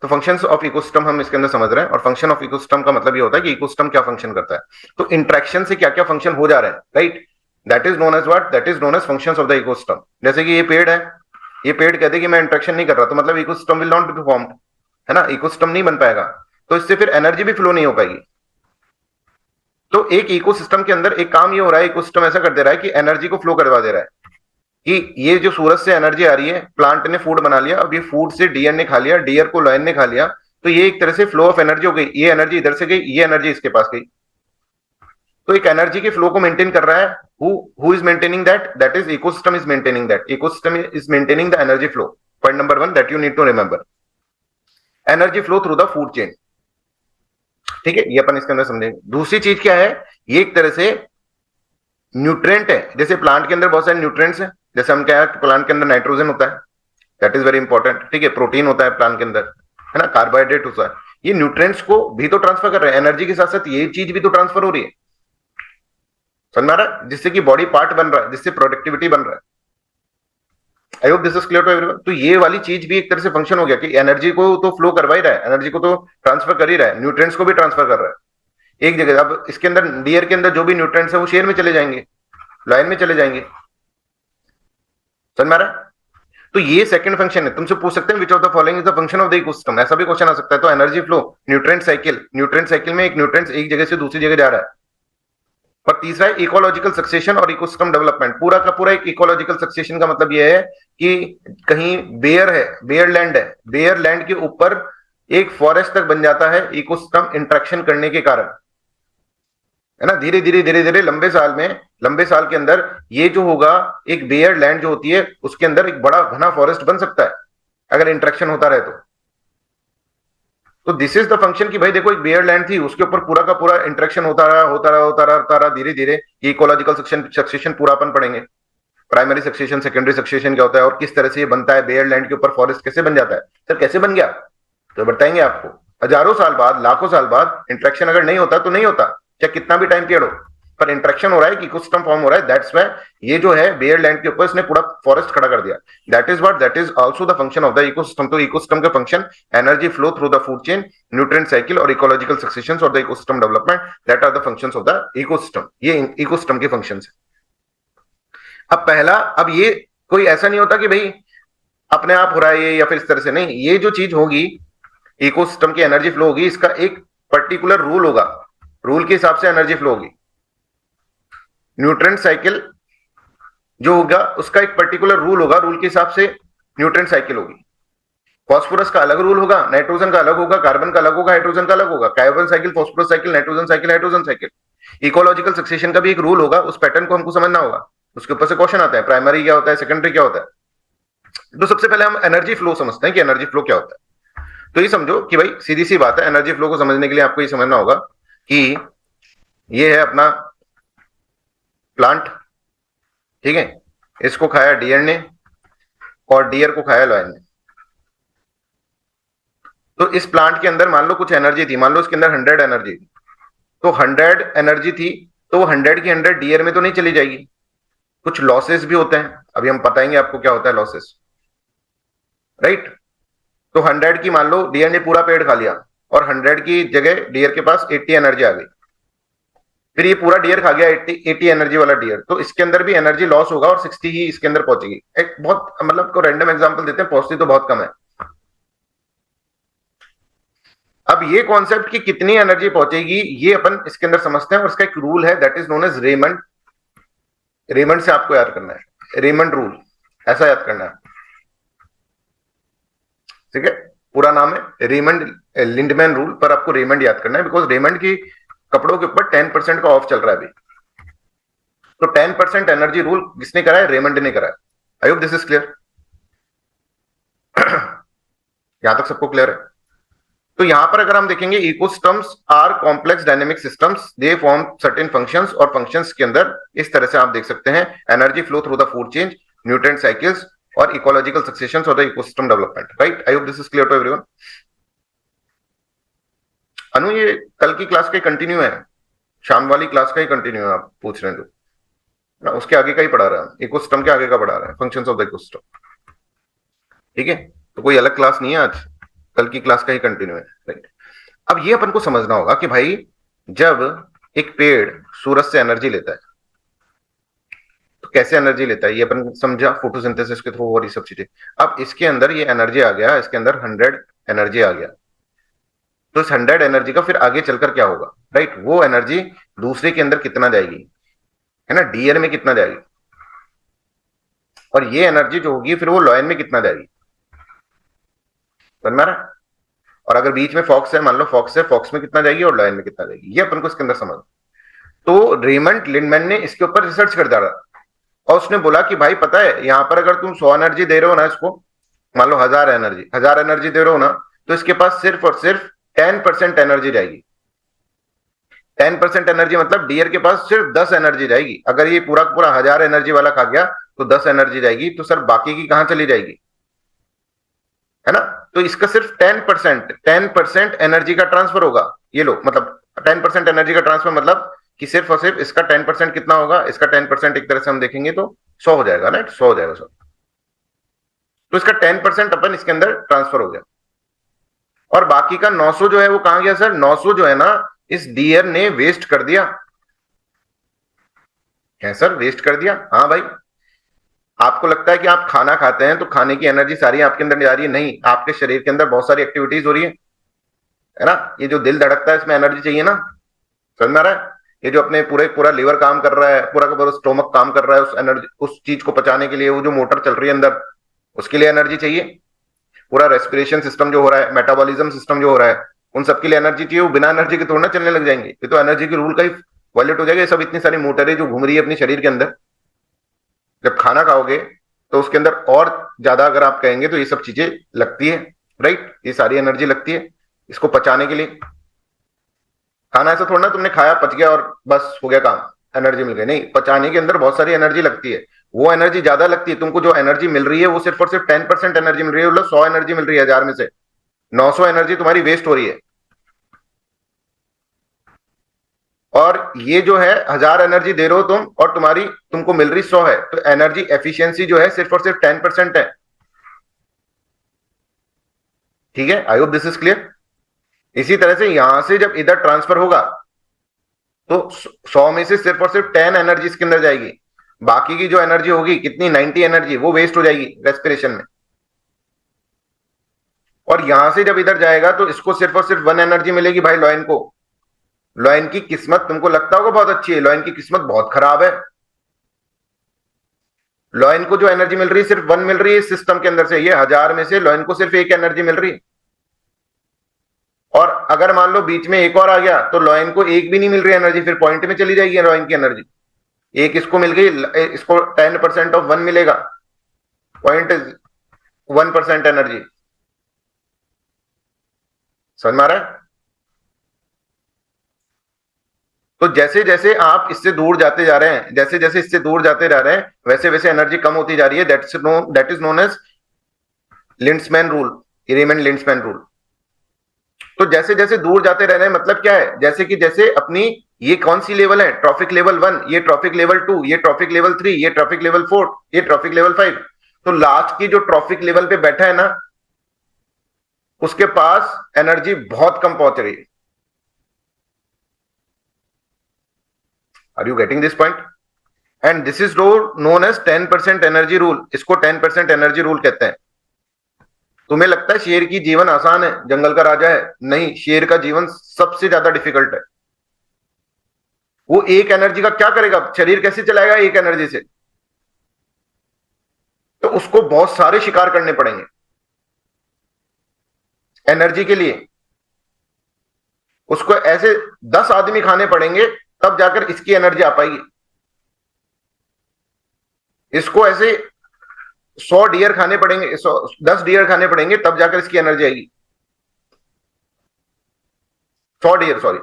तो functions of ecosystem हम इसके अंदर समझ रहे हैं, और फंक्शन ऑफ इकोसिस्टम का मतलब ये होता है कि इकोसिस्टम क्या फंक्शन करता है, तो इंटरेक्शन से क्या क्या फंक्शन हो जा रहे हैं, right. That is known as what, that is known as functions of the ecosystem. जैसे कि ये पेड़ है, ये पेड़ कहते हैं कि मैं इंटरेक्शन नहीं कर रहा, तो मतलब ecosystem will not be formed, है ना, इकोसिस्टम नहीं बन पाएगा, तो इससे फिर एनर्जी भी फ्लो नहीं हो पाएगी। तो एक इकोसिस्टम के अंदर एक काम ये हो रहा है, इकोसिस्टम ऐसा कर दे रहा है कि एनर्जी को फ्लो करवा दे रहा है, कि ये जो सूरज से एनर्जी आ रही है, प्लांट ने फूड बना लिया, अब ये फूड से डियर ने खा लिया, डियर को लायन ने खा लिया, तो ये एक तरह से फ्लो ऑफ एनर्जी हो गई, ये एनर्जी इधर से गई, ये एनर्जी इसके पास गई, तो एक एनर्जी के फ्लो को मेंटेन कर रहा है। Who is maintaining that, that is ecosystem is maintaining that, ecosystem is maintaining the energy flow. Point number 1 that you need to remember, energy flow through the food chain, ठीक है, ये अपन इसके अंदर समझेंगे। दूसरी चीज क्या है, ये एक तरह से न्यूट्रिएंट है, जैसे प्लांट के अंदर बहुत सारे न्यूट्रिएंट्स हैं, जैसे हम क्या है, प्लांट के अंदर नाइट्रोजन होता है, दैट इज वेरी इंपॉर्टेंट, ठीक है, प्रोटीन होता है प्लांट के अंदर, है ना, कार्बोहाइड्रेट होता है, ये न्यूट्रिएंट्स को भी तो ट्रांसफर कर रहे हैं, एनर्जी के साथ साथ ये चीज भी तो ट्रांसफर हो रही है, समझ में आ रहा है, जिससे कि बॉडी पार्ट बन रहा है, जिससे प्रोडक्टिविटी बन रहा है। I hope this is clear to everyone. तो ये वाली चीज भी एक तरह से फंक्शन हो गया कि एनर्जी को तो फ्लो करवा ही रहा है, एनर्जी को तो ट्रांसफर कर ही रहा है, न्यूट्रिएंट्स को भी ट्रांसफर कर रहा है एक जगह। अब इसके अंदर डियर के अंदर जो भी न्यूट्रिएंट्स है वो शेयर में चले जाएंगे, लाइन में चले जाएंगे, समझ में आ रहा है। तो ये सेकंड फंक्शन है। तुमसे पूछ सकते हैं which of the following is the function of the ecosystem, ऐसा भी क्वेश्चन आ सकता है। तो energy flow, nutrient cycle, nutrient cycle में एक न्यूट्रिएंट्स एक जगह से दूसरी जगह जा रहा है। और तीसरा है इकोलॉजिकल सक्सेशन और इकोसिस्टम डेवलपमेंट। पूरा का पूरा एक इकोलॉजिकल सक्सेशन का मतलब यह है कि कहीं बेयर है, बेयर लैंड है, बेयर लैंड के ऊपर एक फॉरेस्ट तक बन जाता है इकोसिस्टम इंटरेक्शन करने के कारण, है ना, धीरे धीरे धीरे धीरे लंबे साल में, लंबे साल के अंदर ये जो होगा, एक बेयर लैंड जो होती है उसके अंदर एक बड़ा घना फॉरेस्ट बन सकता है अगर इंटरेक्शन होता रहे तो दिस इज द फंक्शन कि भाई देखो एक बेयर लैंड थी, उसके ऊपर पूरा का पूरा इंटरेक्शन होता रहा होता रहा होता रहा होता रहा, धीरे धीरे ये इकोलॉजिकल सक्सेशन पूरा अपन पढ़ेंगे। प्राइमरी सक्सेशन, सेकेंडरी सक्सेशन क्या होता है और किस तरह से ये बनता है, बेयर लैंड के ऊपर फॉरेस्ट कैसे बन जाता है, सर कैसे बन गया, तो बताएंगे आपको। हजारों साल बाद, लाखों साल बाद इंटरेक्शन अगर नहीं होता तो नहीं होता, चाहे कितना भी टाइम पीरियड हो, पर इंटरेक्शन हो रहा है कि इकोसिस्टम फॉर्म हो रहा है, दैट्स व्हाई ये जो है बेयर लैंड के ऊपर इसने पूरा फॉरेस्ट खड़ा कर दिया। That is what, that is also the function of the ecosystem. तो इकोसिस्टम का function energy flow through the food chain, nutrient cycle और इकोलॉजिकल सक्सेशंस और the ecosystem development, that are the functions of the ecosystem. ये ecosystem के functions है। अब पहला, अब ये कोई ऐसा नहीं होता कि भाई अपने आप हो रहा है ये या फिर इस तरह से, नहीं, ये जो चीज होगी इकोसिस्टम की एनर्जी फ्लो होगी, इसका एक पर्टिकुलर रूल होगा, रूल के हिसाब से एनर्जी फ्लो होगी। न्यूट्रिएंट साइकिल जो होगा उसका एक पर्टिकुलर रूल होगा, रूल के हिसाब से न्यूट्रिएंट साइकिल होगी। फास्फोरस का अलग रूल होगा, नाइट्रोजन का अलग होगा, कार्बन का अलग होगा, हाइड्रोजन का अलग होगा, carbon cycle, phosphorus cycle, nitrogen cycle, hydrogen cycle. Ecological succession का भी एक रूल होगा, उस पैटर्न को हमको समझना होगा, उसके ऊपर से क्वेश्चन आता है, प्राइमरी क्या होता है, सेकेंडरी क्या होता है। तो सबसे पहले हम एनर्जी फ्लो समझते हैं कि एनर्जी फ्लो क्या होता है। तो ये समझो कि भाई सीधी सी बात है, एनर्जी फ्लो को समझने के लिए आपको ये समझना होगा कि ये है अपना प्लांट, ठीक है, इसको खाया डियर ने और डियर को खाया लॉयन ने। तो इस प्लांट के अंदर मान लो कुछ एनर्जी थी, मान लो इसके अंदर 100 एनर्जी थी, तो 100 एनर्जी थी, तो वो 100 की 100 डियर में तो नहीं चली जाएगी, कुछ लॉसेस भी होते हैं, अभी हम बताएंगे आपको क्या होता है लॉसेस, राइट। तो 100 की मान लो डियर ने पूरा पेड़ खा लिया और 100 की जगह डियर के पास 80 एनर्जी आ गई, फिर ये पूरा डियर खा गया 80 एनर्जी वाला डियर, तो इसके अंदर भी एनर्जी लॉस होगा और 60 ही इसके अंदर पहुंचेगी। एक बहुत मतलब को रैंडम एग्जांपल देते हैं, पहुंचती तो बहुत कम है। अब ये कॉन्सेप्ट की कितनी एनर्जी पहुंचेगी ये अपन इसके अंदर समझते हैं, और इसका एक रूल है that is known as Raymond. Raymond से आपको याद करना है, रेमंड रूल, ऐसा याद करना है, ठीक है, पूरा नाम है रेमंड लिंडमैन रूल, पर आपको रेमंड याद करना है बिकॉज रेमंड की कपड़ों के ऊपर 10% का ऑफ चल रहा है अभी। तो 10% एनर्जी रूल किसने करा है, रेमंड ने करा है। I hope this is clear, यहां तक सबको क्लियर है। तो यहां पर अगर हम देखेंगे, ecosystems are complex dynamic systems, they form certain functions, और फंक्शंस के अंदर इस तरह से आप देख सकते हैं, energy flow through the food chain, nutrient cycles और इकोलॉजिकल सक्सेशंस और the ecosystem development, right. I hope this is clear to everyone. Anu ये कल की क्लास का कंटिन्यू है, शाम वाली क्लास का ही कंटिन्यू है, आप पूछ रहे हैं तो उसके आगे का ही पढ़ा रहा है, इकोसिस्टम के आगे का पढ़ा रहा है, फंक्शंस ऑफ द इकोसिस्टम, ठीक है। तो कोई अलग क्लास नहीं है आज, कल की क्लास का ही कंटिन्यू है, राइट। अब ये अपन को समझना होगा कि भाई जब एक पेड़ सूरज से एनर्जी लेता है तो कैसे एनर्जी लेता है, ये अपन समझा फोटोसिंथेसिस के थ्रू और ये सब चीजें। अब इसके अंदर ये एनर्जी आ गया, इसके अंदर 100 एनर्जी आ गया, तो इस 100 एनर्जी का फिर आगे चलकर क्या होगा, राइट। वो एनर्जी दूसरे के अंदर कितना जाएगी, है ना, डीएन में कितना जाएगी, और ये एनर्जी जो होगी फिर वो लॉयन में कितना जाएगी, समझ में आ रहा है? और अगर बीच में फॉक्स है, मान लो फॉक्स है, फॉक्स में कितना जाएगी और लॉयन में कितना जाएगी, ये अपन को इसके अंदर समझ। तो रेमंड लिंडमैन ने इसके ऊपर रिसर्च कर डाला और उसने बोला कि भाई पता है यहां पर अगर तुम 100 एनर्जी दे रहे हो ना इसको, मान लो 1000 एनर्जी दे रहे हो ना, तो इसके पास सिर्फ और सिर्फ 10% एनर्जी जाएगी। 10% एनर्जी मतलब डीयर के पास सिर्फ 10 एनर्जी जाएगी। अगर ये पूरा पूरा 1000 एनर्जी वाला खा गया तो 10 एनर्जी जाएगी, तो सर बाकी की कहां चली जाएगी, है ना। तो इसका सिर्फ 10% एनर्जी का ट्रांसफर होगा। ये लो, मतलब 10% एनर्जी का ट्रांसफर मतलब कि सिर्फ और सिर्फ इसका 10% कितना होगा, इसका 10% एक तरह से हम देखेंगे तो 100 हो जाएगा ना, 100 हो जाएगा 100। तो इसका 10% अपन इसके अंदर ट्रांसफर हो गया, और बाकी का 900 जो है वो कहां गया सर, 900 जो है ना इस डीयर ने वेस्ट कर दिया है। सर वेस्ट कर दिया, हाँ भाई। आपको लगता है कि आप खाना खाते हैं तो खाने की एनर्जी सारी आपके अंदर जा रही है, नहीं, आपके शरीर के अंदर बहुत सारी एक्टिविटीज हो रही है ना। ये जो दिल धड़कता है इसमें एनर्जी चाहिए ना, समझ में आ रहा है? ये जो अपने पूरे पूरा लीवर काम कर रहा है, पूरा का पूरा स्टोमक काम कर रहा है, उस एनर्जी, उस चीज को पचाने के लिए वो जो मोटर चल रही है अंदर, उसके लिए एनर्जी चाहिए। पूरा रेस्पिरेशन सिस्टम जो हो रहा है, मेटाबॉलिज्म सिस्टम जो हो रहा है, उन सबके लिए एनर्जी चाहिए। वो बिना एनर्जी के थोड़ा ना चलने लग जाएंगे, ये तो एनर्जी की रूल का ही वायलेट हो जाएगा। ये सब इतनी सारी मोटरें जो घूम रही है अपने शरीर के अंदर, जब खाना खाओगे तो उसके अंदर और ज्यादा अगर आप कहेंगे तो ये सब चीजें लगती है, राइट। ये सारी एनर्जी लगती है इसको पचाने के लिए। खाना ऐसा थोड़ा ना तुमने खाया पच गया और बस हो गया काम, एनर्जी मिल गई, नहीं, पचाने के अंदर बहुत सारी एनर्जी लगती है। वो एनर्जी ज्यादा लगती है। तुमको जो एनर्जी मिल रही है वो सिर्फ और सिर्फ 10% एनर्जी मिल रही है, मतलब 100 एनर्जी मिल रही है 1000 में से 900 एनर्जी तुम्हारी वेस्ट हो रही है। और ये जो है 1000 एनर्जी दे रहे हो तुम, और तुम्हारी तुमको मिल रही 100 है, तो एनर्जी एफिशिएंसी जो है सिर्फ और सिर्फ 10% है। ठीक है, I hope this is clear. इसी तरह से यहां से जब इधर ट्रांसफर होगा तो 100 में से सिर्फ और सिर्फ 10 एनर्जी इसके अंदर जाएगी। बाकी की जो एनर्जी होगी कितनी, 90 एनर्जी, वो वेस्ट हो जाएगी रेस्पिरेशन में। और यहां से जब इधर जाएगा तो इसको सिर्फ और सिर्फ 1 एनर्जी मिलेगी भाई, लॉयन को। लॉयन की किस्मत तुमको लगता होगा बहुत अच्छी है, लॉयन की किस्मत बहुत खराब है। लॉयन को जो एनर्जी मिल रही है सिर्फ 1 मिल रही है इस सिस्टम के अंदर से, ये 1000 में से लॉयन को सिर्फ 1 एनर्जी मिल रही है। और अगर मान लो बीच में एक और आ गया तो लॉयन को एक भी नहीं मिल रही एनर्जी, फिर पॉइंट में चली जाएगी लॉयन की एनर्जी। एक इसको मिल गई, इसको 10% ऑफ 1 मिलेगा, 0.1% एनर्जी। समझ में आ रहा है? तो जैसे जैसे आप इससे दूर जाते जा रहे हैं, जैसे जैसे इससे दूर जाते जा रहे हैं, वैसे वैसे एनर्जी कम होती जा रही है। That is known as Lindeman rule, Raymond Lindeman rule. तो जैसे जैसे दूर जाते रह रहे हैं मतलब क्या है, जैसे कि जैसे अपनी ये कौन सी लेवल है, ट्रॉफिक लेवल 1, ये ट्रॉफिक लेवल 2, ये ट्रॉफिक लेवल 3, ये ट्रॉफिक लेवल 4, ये ट्रॉफिक लेवल 5। तो लास्ट की जो ट्रॉफिक लेवल पे बैठा है ना, उसके पास एनर्जी बहुत कम पहुंच रही है। Are you getting this point? And this is known as 10% energy rule. इसको 10% एनर्जी रूल कहते हैं। तुम्हें लगता है शेर की जीवन आसान है, जंगल का राजा है? नहीं, शेर का जीवन सबसे ज्यादा डिफिकल्ट है। वो एक एनर्जी का क्या करेगा, शरीर कैसे चलाएगा एक एनर्जी से? तो उसको बहुत सारे शिकार करने पड़ेंगे एनर्जी के लिए। उसको ऐसे 10 आदमी खाने पड़ेंगे तब जाकर इसकी एनर्जी आ पाएगी। इसको ऐसे 100 डियर खाने पड़ेंगे, 10 डियर खाने पड़ेंगे तब जाकर इसकी एनर्जी आएगी। 100 डियर, सॉरी।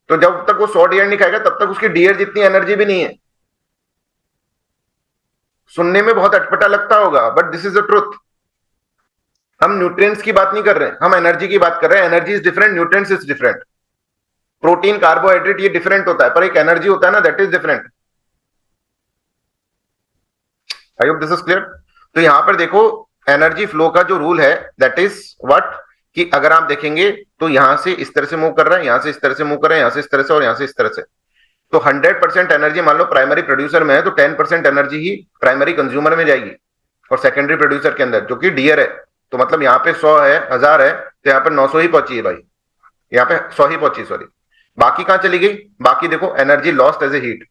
तो जब तक वो 100 डियर नहीं खाएगा तब तक उसकी डियर जितनी एनर्जी भी नहीं है। सुनने में बहुत अटपटा लगता होगा, but this is the truth. हम न्यूट्रिएंट्स की बात नहीं कर रहे हैं, हम एनर्जी की बात कर रहे हैं। Energy is different, nutrients is different. Protein, carbohydrate ये डिफरेंट होता है, पर एक एनर्जी होता है ना, that is different. I hope this is clear. तो यहां पर देखो एनर्जी फ्लो का जो रूल है दैट इज व्हाट, कि अगर आप देखेंगे तो यहां से इस तरह से मूव कर रहा है, यहां से इस तरह से मूव कर रहा है, यहां से इस तरह से और यहां से इस तरह से। तो 100% एनर्जी मान लो प्राइमरी प्रोड्यूसर में है तो 10% एनर्जी ही प्राइमरी कंज्यूमर में जाएगी और सेकेंडरी प्रोड्यूसर के अंदर, जो कि डीयर है। तो मतलब यहाँ पे 100 है, 1000 है, तो यहाँ पे 900 ही पहुंची है भाई, यहाँ पे 100 ही पहुंची, सॉरी। बाकी कहां चली गई? बाकी देखो energy lost as a heat.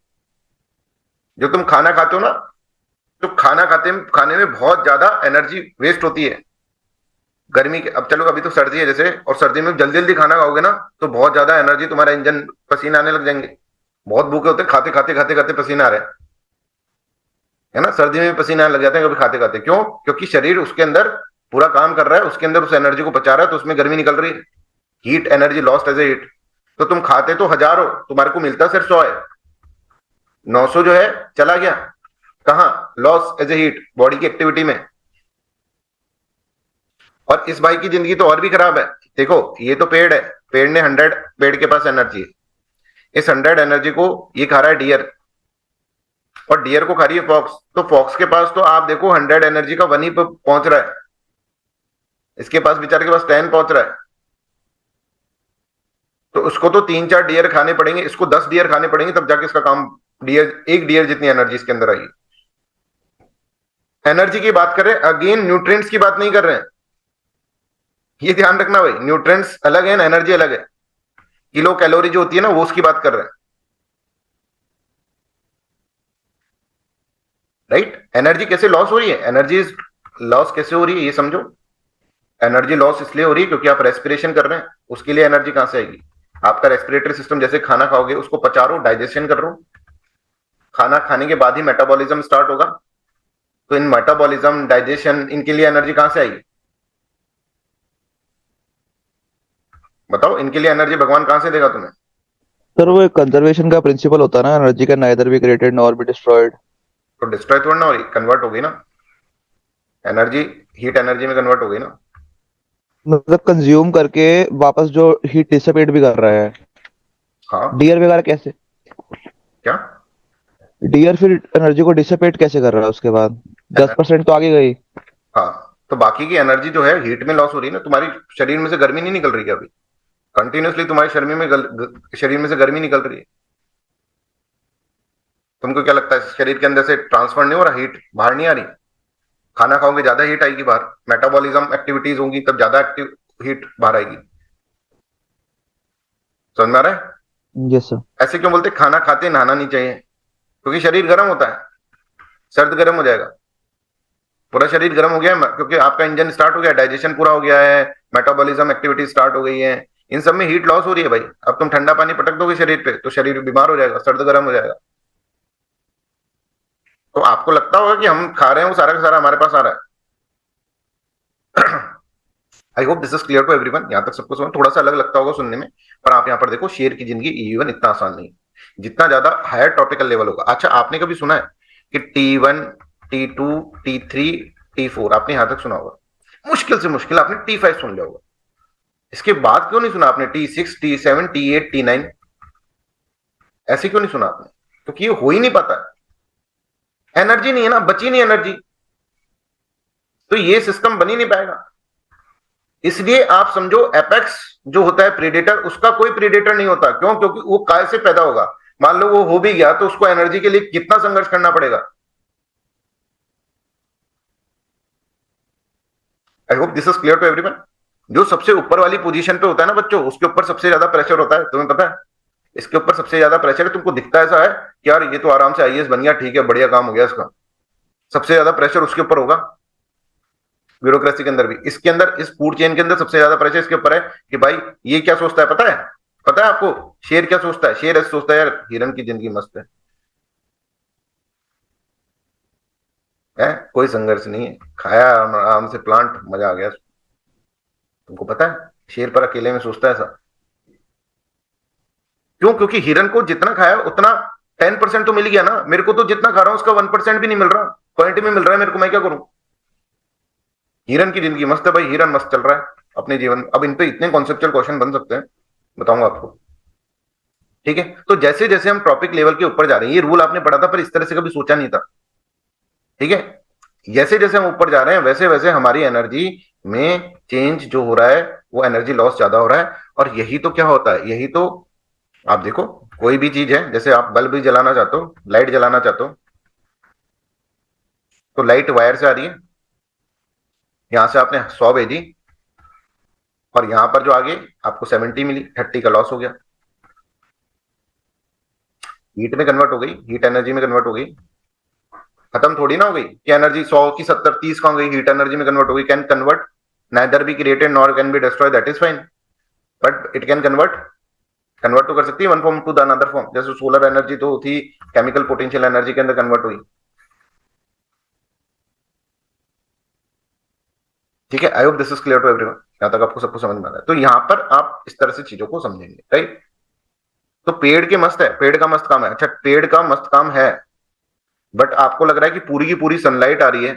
जो तुम खाना खाते हो ना, तो खाने में बहुत ज्यादा एनर्जी वेस्ट होती है गर्मी के। अब चलो अभी तो सर्दी है जैसे, और सर्दी में जल्दी जल्दी खाना खाओगे ना तो बहुत ज्यादा एनर्जी, तुम्हारा इंजन पसीना आने लग जाएंगे। बहुत भूखे होते, खाते खाते खाते खाते पसीना आ रहा है ना। सर्दी में भी पसीना आने लग जाते हैं कभी खाते खाते। क्यों? क्योंकि शरीर उसके अंदर पूरा काम कर रहा है, उसके अंदर उस एनर्जी को पचा रहा है, तो उसमें गर्मी निकल रही है। Heat energy lost as a heat. तो तुम खाते तो 1000 हो, तुम्हारे को मिलता सिर्फ 100 है। 900 जो है चला गया कहां? Loss as a heat, body की एक्टिविटी में। और इस भाई की जिंदगी तो और भी खराब है। देखो ये तो पेड़ है, पेड़ ने 100, पेड़ के पास एनर्जी है। इस 100 एनर्जी को ये खा रहा है डियर, और डियर को खा रही है फॉक्स। तो फॉक्स के पास तो आप देखो 100 एनर्जी का 1 ही पहुंच रहा है, इसके पास बेचारे के पास 10 पहुंच रहा है। तो उसको तो 3-4 डियर खाने पड़ेंगे, इसको 10 डियर खाने पड़ेंगे तब जाके इसका काम, डियर, एक डियर जितनी एनर्जी इसके अंदर आई। एनर्जी की बात कर रहे हैं, अगेन न्यूट्रिएंट्स की बात नहीं कर रहे हैं। ये ध्यान रखना भाई, न्यूट्रिएंट्स अलग है ना, एनर्जी अलग है। किलो कैलोरी जो होती है ना, वो उसकी बात कर रहे हैं, राइट। एनर्जी कैसे लॉस हो रही है? एनर्जी लॉस कैसे हो रही है ये समझो। एनर्जी लॉस इसलिए हो रही है क्योंकि आप रेस्पिरेशन कर रहे हैं, उसके लिए एनर्जी कहां से आएगी? आपका रेस्पिरेटरी सिस्टम, जैसे खाना खाओगे उसको पचा रहे हो, डाइजेशन कर रहे हो, खाना खाने के बाद ही मेटाबॉलिज्म स्टार्ट होगा। तो इन मेटाबॉलिज्म, डाइजेशन, इनके लिए एनर्जी कहां से आएगी? बताओ, इनके लिए एनर्जी भगवान कहां से देगा तुम्हें? सर वो एक कंजर्वेशन का प्रिंसिपल होता है ना, energy can neither be created nor be destroyed. तो डिस्ट्रॉय थोड़ी ना हो रही, कन्वर्ट हो गई ना एनर्जी, हीट एनर्जी में कन्वर्ट हो गई ना। मतलब कंज्यूम करके वापस जो हीट डिसिपेट भी कर रहा है। हाँ। डियर वगैरह कैसे? क्या? डियर फिर एनर्जी को डिसिपेट कैसे कर रहा है उसके बाद? दस एनर्जी, परसेंट तो आगे गई। हाँ, तो बाकी की एनर्जी जो है हीट में लॉस हो रही है ना, तुम्हारी शरीर में से गर्मी नहीं निकल रही है अभी, कंटिन्यूअसली तुम्हारे शरीर में से गर्मी निकल रही है। तुमको क्या लगता है शरीर के अंदर से ट्रांसफर नहीं हो रहा, हीट बाहर नहीं आ रही? खाना खाओगे ज्यादा हीट आएगी बाहर, मेटाबॉलिज्म एक्टिविटीज होंगी तब ज्यादा एक्टिव हीट बाहर आएगी। समझ में आ रहा है? Yes sir. ऐसे क्यों बोलते खाना खाते नहाना नहीं चाहिए? क्योंकि शरीर गर्म होता है, सर्द गर्म हो जाएगा, पूरा शरीर गर्म हो गया है, क्योंकि आपका इंजन स्टार्ट हो गया, डाइजेशन पूरा हो गया है, मेटाबॉलिज्म एक्टिविटी स्टार्ट हो गई है। इन सब में हीट लॉस हो रही है भाई। अब तुम ठंडा पानी पटक दोगे शरीर पे तो शरीर बीमार हो जाएगा, सर्द गर्म हो जाएगा। तो आपको लगता होगा कि हम खा रहे हैं वो सारा का सारा हमारे पास आ रहा है। I hope this is clear to everyone. यहां तक सबको समझ, थोड़ा सा अलग लगता होगा सुनने में, पर आप यहां पर देखो शेर की जिंदगी इवन इतना आसान नहीं है जितना ज्यादा हायर टॉपिकल लेवल होगा। अच्छा, आपने कभी सुना है कि T1, T2, T3, T4? आपने यहां तक सुना होगा, मुश्किल से मुश्किल आपने T5 सुन लिया होगा। इसके बाद क्यों नहीं सुना आपने T6, T7, T8, T9? ऐसे क्यों नहीं सुना आपने? क्योंकि ये हो ही नहीं पाता, एनर्जी नहीं है ना, बची नहीं एनर्जी, तो ये सिस्टम बन ही नहीं पाएगा। इसलिए आप समझो एपेक्स जो होता है प्रीडेटर, उसका कोई प्रीडेटर नहीं होता। क्यों? क्योंकि वो काय से पैदा होगा। मान लो वो हो भी गया तो उसको एनर्जी के लिए कितना संघर्ष करना पड़ेगा। I hope this is clear to everyone. जो सबसे ऊपर वाली पोजीशन पे होता है ना बच्चों, उसके ऊपर सबसे ज्यादा प्रेशर होता है, तुम्हें पता है? इसके ऊपर सबसे ज्यादा प्रेशर है। तुमको दिखता ऐसा है कि यार ये तो आराम से आईएएस बन गया, ठीक है, बढ़िया काम हो गया इसका। सबसे ज्यादा प्रेशर उसके ऊपर होगा, ब्यूरोक्रेसी के अंदर भी। इसके अंदर, इस फूड चेन के अंदर सबसे ज्यादा प्रेशर इसके ऊपर है कि भाई ये क्या सोचता है, पता है? पता है आपको शेर क्या सोचता है? शेर ऐसे सोचता है, यार हिरन की जिंदगी मस्त है, कोई संघर्ष नहीं है, खाया आराम से प्लांट, मजा आ गया। तुमको पता है शेर पर अकेले में सोचता है ऐसा? क्यों? क्योंकि हिरन को जितना खाया उतना 10% तो मिल गया ना, मेरे को तो जितना खा रहा हूं उसका 1% भी नहीं मिल रहा, क्वालिटी में मिल रहा है मेरे को, मैं क्या करूं? हिरन की जिंदगी मस्त है भाई, हिरन मस्त चल रहा है अपने जीवन। अब इन पे इतने कॉन्सेप्चुअल क्वेश्चन बन सकते हैं, बताऊंगा आपको, ठीक है। तो जैसे जैसे हम टॉपिक लेवल के ऊपर जा रहे हैं, ये रूल आपने पढ़ा था पर इस तरह से कभी सोचा नहीं था, ठीक है। जैसे जैसे हम ऊपर जा रहे हैं वैसे वैसे हमारी एनर्जी में चेंज जो हो रहा है, वो एनर्जी लॉस ज्यादा हो रहा है। और यही तो क्या होता है, यही तो आप देखो, कोई भी चीज है, जैसे आप बल्ब भी जलाना चाहते हो, लाइट जलाना चाहते हो, तो लाइट वायर से आ रही है, यहां से आपने 100 भेजी, और यहां पर जो आगे आपको 70 मिली, 30 का लॉस हो गया। हीट में कन्वर्ट हो गई, हीट एनर्जी में कन्वर्ट हो गई, खत्म थोड़ी ना हो गई कि एनर्जी 100 की 70 30 का हो गई, हीट एनर्जी में कन्वर्ट हो गई। Can convert, neither be created nor can be destroy, that is fine, but it can convert, convert तो कर सकती है one form to the another form. जैसे सोलर एनर्जी तो थी केमिकल पोटेंशियल एनर्जी के अंदर कन्वर्ट हुई। ठीक है, I hope this is clear to everyone, यहां तक आपको सबको समझ में आ रहा है। तो यहां पर आप इस तरह से चीजों को समझेंगे, राइट। तो पेड़ के मस्त है, पेड़ का मस्त काम है, अच्छा पेड़ का मस्त काम है, बट आपको लग रहा है कि पूरी की पूरी सनलाइट आ रही है,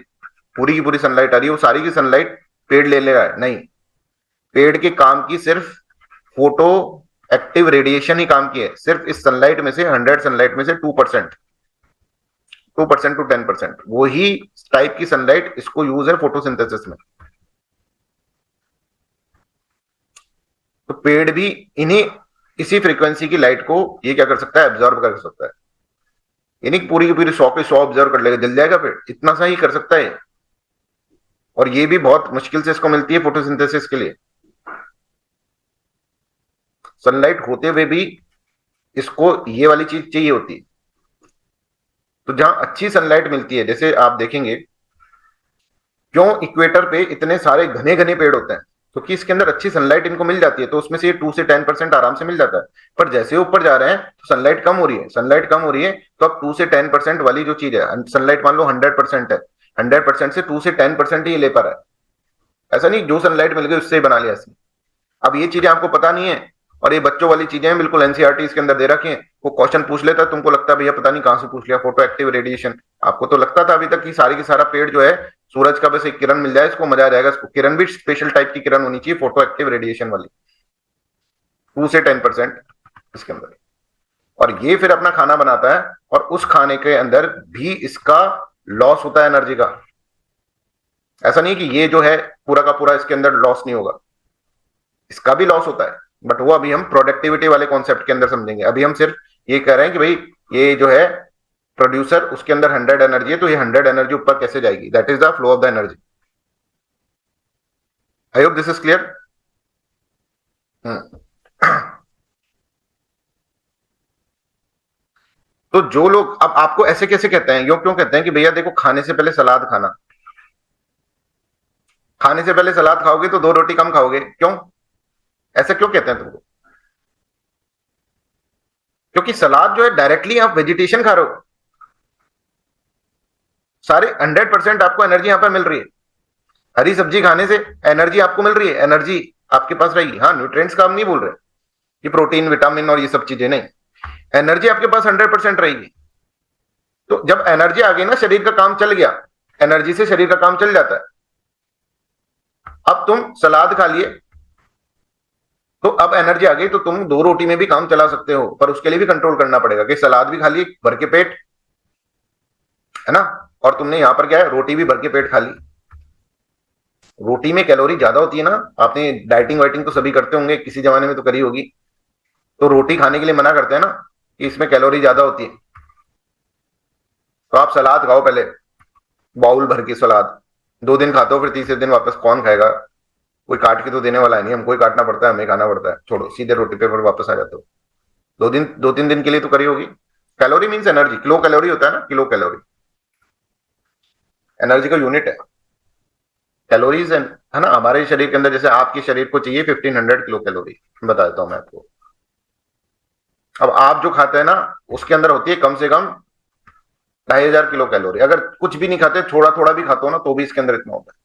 पूरी की पूरी सनलाइट आ रही है, वो सारी की सनलाइट पेड़ ले ले रहा है, नहीं। पेड़ के काम की सिर्फ फोटो एक्टिव रेडिएशन ही काम की है, सिर्फ इस सनलाइट में से 100 सनलाइट में से 2%, 2% टू 10%, वही टाइप की सनलाइट इसको यूज है फोटोसिंथेसिस में। तो पेड़ भी इन्हीं इसी फ्रीक्वेंसी की लाइट को ये क्या कर सकता है, एब्जॉर्ब कर सकता है। यानी पूरी की पूरी 100 के 100 ऑब्जर्व कर लेगा, जल जाएगा पेड़, इतना सा ही कर सकता है। और ये भी बहुत मुश्किल से इसको मिलती है फोटोसिंथेसिस के लिए, सनलाइट होते हुए भी इसको ये वाली चीज चाहिए होती है। तो जहां अच्छी सनलाइट मिलती है, जैसे आप देखेंगे क्यों इक्वेटर पे इतने सारे घने घने पेड़ होते हैं, क्योंकि इसके अंदर अच्छी सनलाइट इनको मिल जाती है, तो उसमें से 2 से 10% आराम से मिल जाता है। पर जैसे ऊपर जा रहे हैं तो सनलाइट कम हो रही है, सनलाइट कम हो रही है, तो अब 2 से 10% वाली जो चीज है, सनलाइट मान लो 100% है, 100% से 2 से 10% ही ले पा रहा है। ऐसा नहीं जो सनलाइट मिल गई उससे ही बना लिया इसने। अब ये चीजें आपको पता नहीं है, और ये बच्चों वाली चीजें हैं, बिल्कुल एनसीईआरटी इसके अंदर दे रखी है। वो क्वेश्चन पूछ लेता है, तुमको लगता है भैया पता नहीं कहां से पूछ लिया, फोटो एक्टिव रेडिएशन। आपको तो लगता था अभी तक कि सारी की सारा पेड़ जो है सूरज का बस एक किरण मिल जाए इसको मजा आ जाएगा, इसको किरण भी स्पेशल टाइप की किरण होनी चाहिए, फोटो एक्टिव रेडिएशन वाली, 2 से 10% इसके अंदर। और ये फिर अपना खाना बनाता है, और उस खाने के अंदर भी इसका लॉस होता है एनर्जी का। ऐसा नहीं कि ये जो है पूरा का पूरा इसके अंदर लॉस नहीं होगा, इसका भी लॉस होता है, बट वो अभी हम प्रोडक्टिविटी वाले कॉन्सेप्ट के अंदर समझेंगे। अभी हम सिर्फ ये कह रहे हैं कि भाई ये जो है प्रोड्यूसर, उसके अंदर 100 एनर्जी है, तो ये 100 एनर्जी ऊपर कैसे जाएगी, that is the flow of the energy. I hope this is clear. तो जो लोग अब आपको ऐसे कैसे कहते हैं, यो क्यों कहते हैं कि भैया देखो खाने से पहले सलाद खाना, खाने से पहले सलाद खाओगे तो 2 रोटी कम खाओगे, क्यों ऐसा क्यों कहते हैं तुमको? क्योंकि सलाद जो है डायरेक्टली आप वेजिटेशन खा रहे हो, सारे 100% आपको एनर्जी यहां पर मिल रही है। हरी सब्जी खाने से एनर्जी आपको मिल रही है, एनर्जी आपके पास रहेगी। हाँ, न्यूट्रिएंट्स का हम नहीं बोल रहे कि प्रोटीन विटामिन और ये सब चीजें नहीं, एनर्जी आपके पास 100% रहेगी। तो जब एनर्जी आ गई ना, शरीर का काम चल गया, एनर्जी से शरीर का काम चल जाता है। अब तुम सलाद खा लिए, तो अब एनर्जी आ गई, तो तुम 2 रोटी में भी काम चला सकते हो, पर उसके लिए भी कंट्रोल करना पड़ेगा कि सलाद भी खा ली भर के पेट, है ना, और तुमने यहां पर क्या है, रोटी भी भर के पेट खा ली। रोटी में कैलोरी ज्यादा होती है ना, आपने डाइटिंग वाइटिंग तो सभी करते होंगे, किसी जमाने में तो करी होगी। तो रोटी खाने के लिए मना करते हैं ना कि इसमें कैलोरी ज्यादा होती है। तो आप सलाद खाओ पहले, बाउल भर के सलाद, 2 दिन खाते हो, फिर तीसरे दिन वापस कौन खाएगा, कोई काट के तो देने वाला है नहीं, हमको ही काटना पड़ता है, हमें खाना पड़ता है, छोड़ो सीधे रोटी पे पर वापस आ जाते हो। 2 3 दिन के लिए तो करी होगी। Calorie means energy, kilo calorie होता है ना, किलो कैलोरी एनर्जी का यूनिट है, कैलोरीज है ना। हमारे शरीर के अंदर जैसे आपके शरीर को चाहिए 1500 किलो कैलोरी, बता देता हूं मैं आपको। अब आप जो खाते हैं ना, उसके अंदर होती है कम से कम 2500 किलो कैलोरी। अगर कुछ भी नहीं खाते, थोड़ा थोड़ा भी खाते हो ना, तो भी इसके अंदर इतना होता है।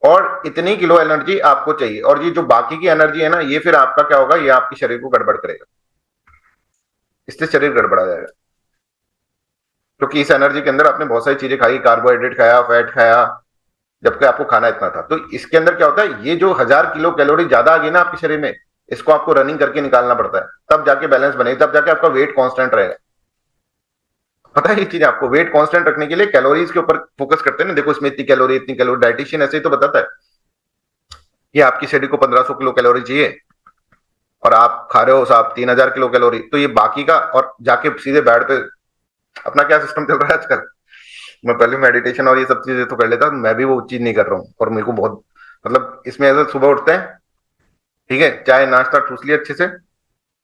और इतनी किलो एनर्जी आपको चाहिए, और ये जो बाकी की एनर्जी है ना, ये फिर आपका क्या होगा, ये आपके शरीर को गड़बड़ करेगा, इससे शरीर गड़बड़ा जाएगा। क्योंकि इस एनर्जी के अंदर आपने बहुत सारी चीजें खाई, कार्बोहाइड्रेट खाया, फैट खाया, जबकि आपको खाना इतना था। तो इसके अंदर क्या होता है, ये जो 1000 किलो कैलोरी ज्यादा आ गई ना आपके शरीर में, इसको आपको रनिंग करके निकालना पड़ता है, तब जाके बैलेंस बनेगा, तब जाके आपका वेट कांस्टेंट रहेगा। पता है ये चीज आपको? वेट कांस्टेंट रखने के लिए कैलोरीज के ऊपर फोकस करते हैं ना, देखो इसमें इतनी कैलोरी, डाइटिशियन ऐसे ही तो बताता है कि आपकी शरीर को 1500 किलो कैलोरी चाहिए और आप खा रहे हो साहब 3000 किलो कैलोरी, तो ये बाकी का, और जाके सीधे बेड पे अपना क्या सिस्टम चल रहा है आजकल। मैं पहले मेडिटेशन और ये सब चीजें तो कर लेता, मैं भी वो चीज नहीं कर रहा हूँ, और मेरे को बहुत, मतलब इसमें ऐसा सुबह उठते हैं, ठीक है, चाय नाश्ता ठूस लिया अच्छे से,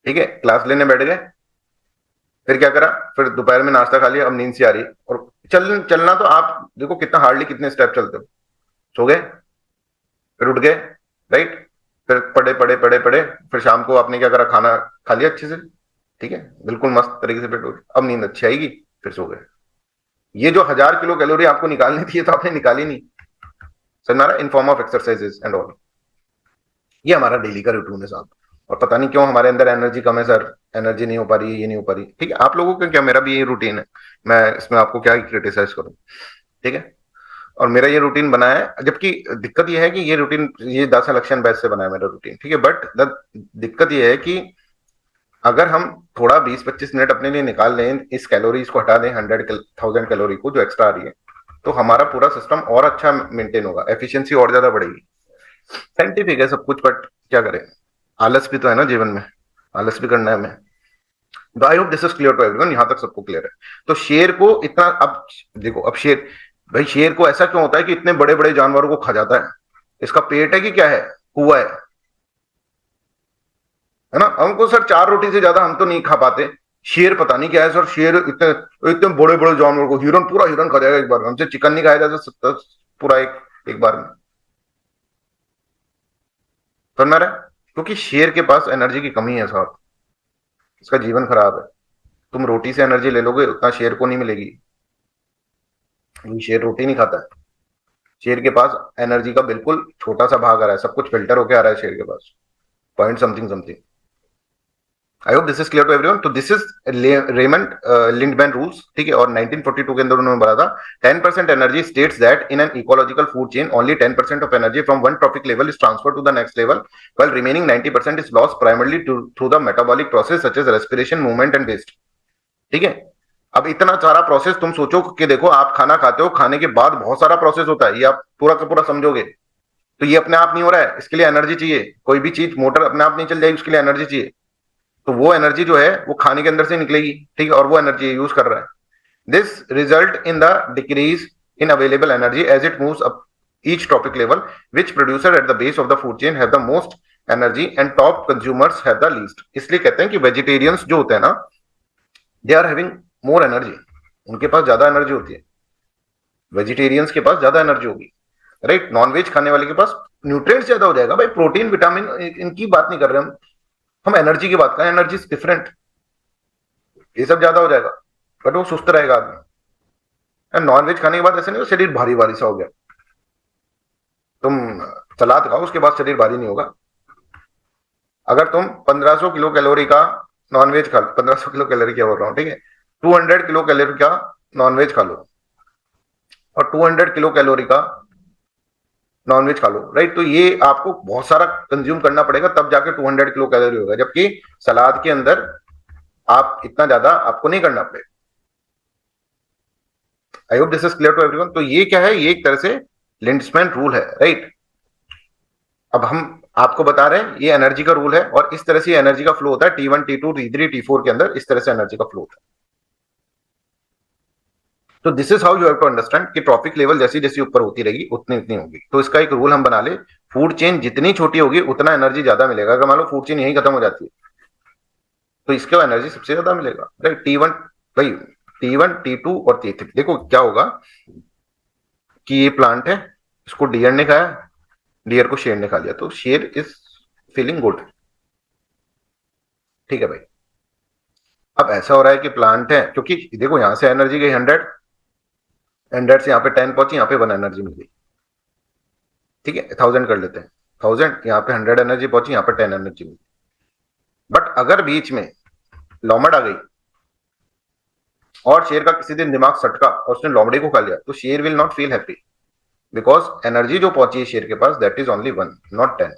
ठीक है, क्लास लेने बैठ गए, फिर क्या करा, फिर दोपहर में नाश्ता खा लिया, अब नींद सी आ रही है, और चलना तो आप देखो कितना हार्डली कितने स्टेप चलते हो, सो गए, फिर उठ गए, राइट, फिर पढ़े पढ़े पढ़े पढ़े, फिर शाम को आपने क्या करा, खाना खा लिया अच्छे से, ठीक है, बिल्कुल मस्त तरीके से पेट हो गया, अब नींद अच्छी आएगी, फिर सो गए। ये जो 1000 किलो कैलोरी आपको निकालनी थी, ये तो आपने निकाली नहीं। सर हमारा in form of exercises and all, ये हमारा डेली का रूटीन है साहब। और पता नहीं क्यों हमारे अंदर एनर्जी कम है सर, एनर्जी नहीं हो पा रही है, ये नहीं हो पा रही, ठीक है, आप लोगों का क्या, मेरा भी यही रूटीन है, मैं इसमें आपको क्या क्रिटिसाइज करूं, ठीक है। और मेरा ये रूटीन बना है, जबकि दिक्कत ये है कि ये रूटीन, ये 10 इलेक्शन बैच से बना है मेरा रूटीन, ठीक है, बट दिक्कत ये है कि अगर हम थोड़ा 20-25 मिनट अपने लिए निकाल लें, इस कैलोरीज को हटा दें, 100,000 कैलोरी को जो एक्स्ट्रा आ रही है, तो हमारा पूरा सिस्टम और अच्छा मेंटेन होगा, एफिशिएंसी और ज्यादा बढ़ेगी। साइंटिफिक है सब कुछ, बट क्या करें, आलस भी तो है ना जीवन में, आलस भी करना है हमें। तो I hope this is clear to everyone, यहां तक सबको क्लियर है। तो शेर को इतना, अब देखो, अब शेर, भाई शेर को ऐसा क्यों होता है कि इतने बड़े बड़े जानवरों को खा जाता है? इसका पेट है कि क्या है, कुआ है ना? हमको सर 4 रोटी से ज्यादा हम तो नहीं खा पाते, शेर पता नहीं क्या है सर, शेर इतने इतने बड़े बड़े जानवर को, हिरन, पूरा हिरन खा जाएगा एक बार में, हमसे चिकन नहीं खाया जाता पूरा एक एक बार में, समझ रहा है? क्योंकि शेर के पास एनर्जी की कमी है साहब, इसका जीवन खराब है। तुम रोटी से एनर्जी ले लोगे, उतना शेर को नहीं मिलेगी, क्योंकि शेर रोटी नहीं खाता है। शेर के पास एनर्जी का बिल्कुल छोटा सा भाग आ रहा है, सब कुछ फिल्टर होकर आ रहा है शेर के पास, point something something. I hope this is clear to everyone. तो this is Raymond Lindeman rules, ठीक है, और 1942 के अंदर उन्होंने बोला था 10% energy states that in an ecological food chain only 10% of energy from one trophic level is transfer to the next level, while remaining 90% is lost primarily through the metabolic process such as respiration, movement and waste, ठीक है। अब इतना सारा process तुम सोचो कि देखो, आप खाना खाते हो, खाने के बाद बहुत सारा प्रोसेस होता है, ये आप पूरा का पूरा समझोगे, तो ये अपने आप नहीं हो रहा है, इसके लिए एनर्जी चाहिए, कोई भी चीज, मोटर अपने आप नहीं चल जाएगी, उसके लिए एनर्जी चाहिए। तो वो एनर्जी जो है वो खाने के अंदर से निकलेगी, ठीक है, और वो एनर्जी यूज कर रहा है। This result in the decrease in available energy as it moves up each trophic level, which producer at the base of the food chain have the most energy and top consumers have the least। इसलिए कहते हैं कि vegetarians जो होते हैं ना, they are having more energy, उनके पास ज्यादा एनर्जी होती है, वेजिटेरियंस के पास ज्यादा एनर्जी होगी, राइट। नॉनवेज खाने वाले के पास न्यूट्रिएंट्स ज्यादा हो जाएगा भाई, प्रोटीन विटामिन इनकी बात नहीं कर रहे हम एनर्जी की बात करें, एनर्जी डिफरेंट, ये सब ज्यादा हो जाएगा, बट वो सुस्त रहेगा आदमी। नॉन वेज खाने के बाद ऐसे नहीं, शरीर भारी भारी सा हो गया, तुम सलाद खाओ उसके बाद शरीर भारी नहीं होगा। अगर तुम 1500 किलो कैलोरी का नॉनवेज खा लो, 1500 किलो कैलोरी क्या बोल रहा हूँ, ठीक है, 200 किलो कैलोरी का नॉनवेज खा लो, और 200 किलो कैलोरी का नॉनवेज खा लो, राइट, तो ये आपको बहुत सारा कंज्यूम करना पड़ेगा, तब जाके 200 किलो कैलोरी होगा, जबकि सलाद के अंदर आप इतना ज्यादा आपको नहीं करना पड़ेगा। I hope this is clear to everyone. तो ये क्या है, ये एक तरह से लिंड्समैन रूल है, राइट। अब हम आपको बता रहे हैं ये एनर्जी का रूल है, और इस तरह से एनर्जी का फ्लो होता है T1 T2 T3 T4 के अंदर, इस तरह से एनर्जी का फ्लो होता है। तो this is how you have to understand कि ट्रॉपिक लेवल जैसी जैसी ऊपर होती रहेगी उतनी उतनी होगी। तो इसका एक रूल हम बना ले, फूड चेन जितनी छोटी होगी उतना एनर्जी ज्यादा मिलेगा। अगर मान लो फूड चेन यही खत्म हो जाती है, तो इसके एनर्जी सबसे ज्यादा मिलेगा, राइट। T1, भाई T1 T2 और T3, देखो क्या होगा कि ये प्लांट है, इसको डियर ने खाया, डियर को शेर ने खा लिया, तो शेर इज फीलिंग गुड, ठीक है भाई। अब ऐसा हो रहा है कि प्लांट है, क्योंकि देखो यहां से एनर्जी गई 100, 100 से यहाँ पे 10 पहुंची, यहाँ पे 1 एनर्जी मिल गई, ठीक है, 1000 कर लेते हैं, 1000 यहाँ पे 100 एनर्जी पहुंची, यहाँ पे 10 एनर्जी मिली। बट अगर बीच में लोमड़ आ गई और शेर का किसी दिन दिमाग सटका और उसने लोमड़े को खा लिया, तो शेर will not feel happy, because energy जो पहुंची है शेर के पास, दैट इज ओनली 1 नॉट 10।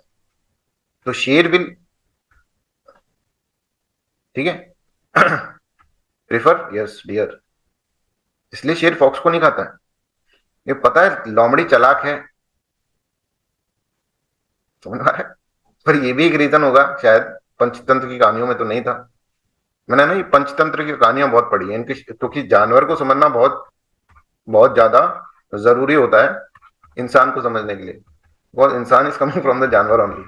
तो शेर विल, ठीक है, प्रिफर यस डियर, इसलिए शेर फॉक्स को नहीं खाता है। ये पता है लोमड़ी चालाक है, समझ में आ रहा है। पर ये भी एक रीजन होगा शायद, पंचतंत्र की कहानियों में तो नहीं था। मैंने ना ये पंचतंत्र की कहानियां बहुत पढ़ी है इनकी, क्योंकि जानवर को समझना बहुत बहुत ज्यादा जरूरी होता है इंसान को समझने के लिए। बहुत इंसान इज कमिंग फ्रॉम द जानवर ओनली।